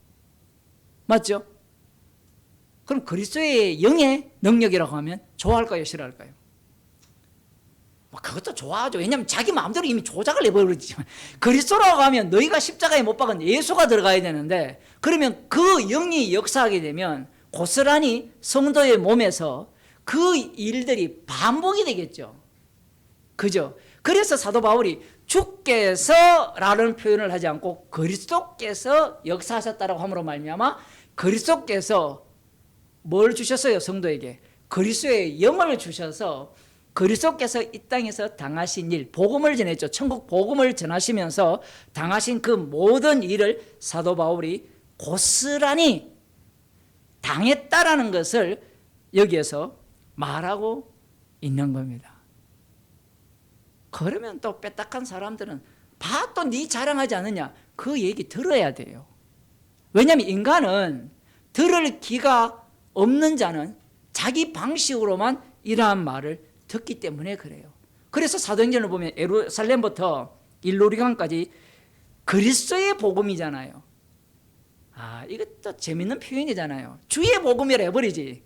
Speaker 1: 맞죠? 그럼 그리스도의 영의 능력이라고 하면 좋아할까요? 싫어할까요? 그것도 좋아하죠. 왜냐하면 자기 마음대로 이미 조작을 해버리지만, 그리스도라고 하면 너희가 십자가에 못 박은 예수가 들어가야 되는데, 그러면 그 영이 역사하게 되면 고스란히 성도의 몸에서 그 일들이 반복이 되겠죠. 그죠? 그래서 사도 바울이 주께서라는 표현을 하지 않고 그리스도께서 역사하셨다라고 함으로 말미암아 그리스도께서 뭘 주셨어요? 성도에게 그리스도의 영을 주셔서 그리스도께서 이 땅에서 당하신 일, 복음을 전했죠. 천국 복음을 전하시면서 당하신 그 모든 일을 사도 바울이 고스란히 당했다라는 것을 여기에서 말하고 있는 겁니다. 그러면 또 빼딱한 사람들은 봐, 또 네 자랑하지 않느냐? 그 얘기 들어야 돼요. 왜냐하면 인간은 들을 귀가 없는 자는 자기 방식으로만 이러한 말을 듣기 때문에 그래요. 그래서 사도행전을 보면 예루살렘부터 일루리강까지 그리스도의 복음이잖아요. 이것도 재밌는 표현이잖아요. 주의 복음이라 해버리지.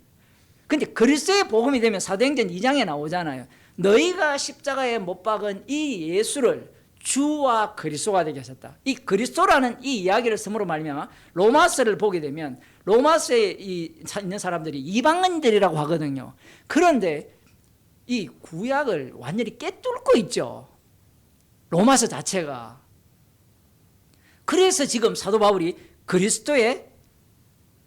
Speaker 1: 근데 그리스도의 복음이 되면 사도행전 2장에 나오잖아요. 너희가 십자가에 못 박은 이 예수를 주와 그리스도가 되게 하셨다. 이 그리스도라는 이 이야기를 쓰므로 말미암아 로마서를 보게 되면 로마서에 있는 사람들이 이방인들이라고 하거든요. 그런데 이 구약을 완전히 깨뚫고 있죠. 로마서 자체가. 그래서 지금 사도 바울이 그리스도의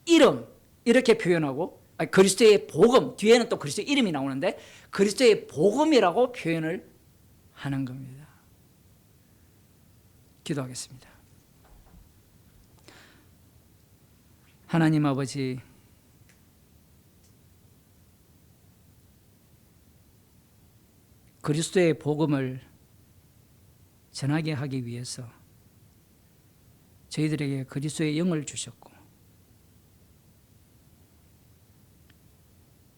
Speaker 1: 이름 이렇게 표현하고, 그리스도의 복음, 뒤에는 또 그리스도의 이름이 나오는데 그리스도의 복음이라고 표현을 하는 겁니다. 기도하겠습니다. 하나님 아버지, 그리스도의 복음을 전하게 하기 위해서 저희들에게 그리스도의 영을 주셨고,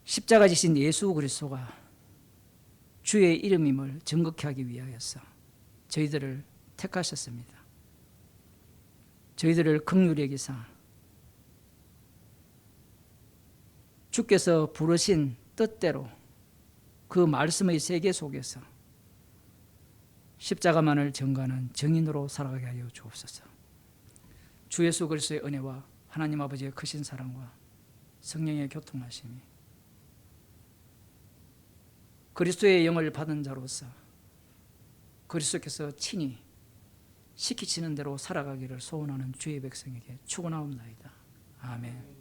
Speaker 1: 십자가 지신 예수 그리스도가 주의 이름임을 증거케 하기 위하여서 저희들을 택하셨습니다. 저희들을 긍휼히 여기사 주께서 부르신 뜻대로 그 말씀의 세계 속에서 십자가만을 전가하는 증인으로 살아가게 하여 주옵소서. 주 예수 그리스도의 은혜와 하나님 아버지의 크신 사랑과 성령의 교통하심이 그리스도의 영을 받은 자로서 그리스도께서 친히 시키시는 대로 살아가기를 소원하는 주의 백성에게 축원하옵나이다. 아멘.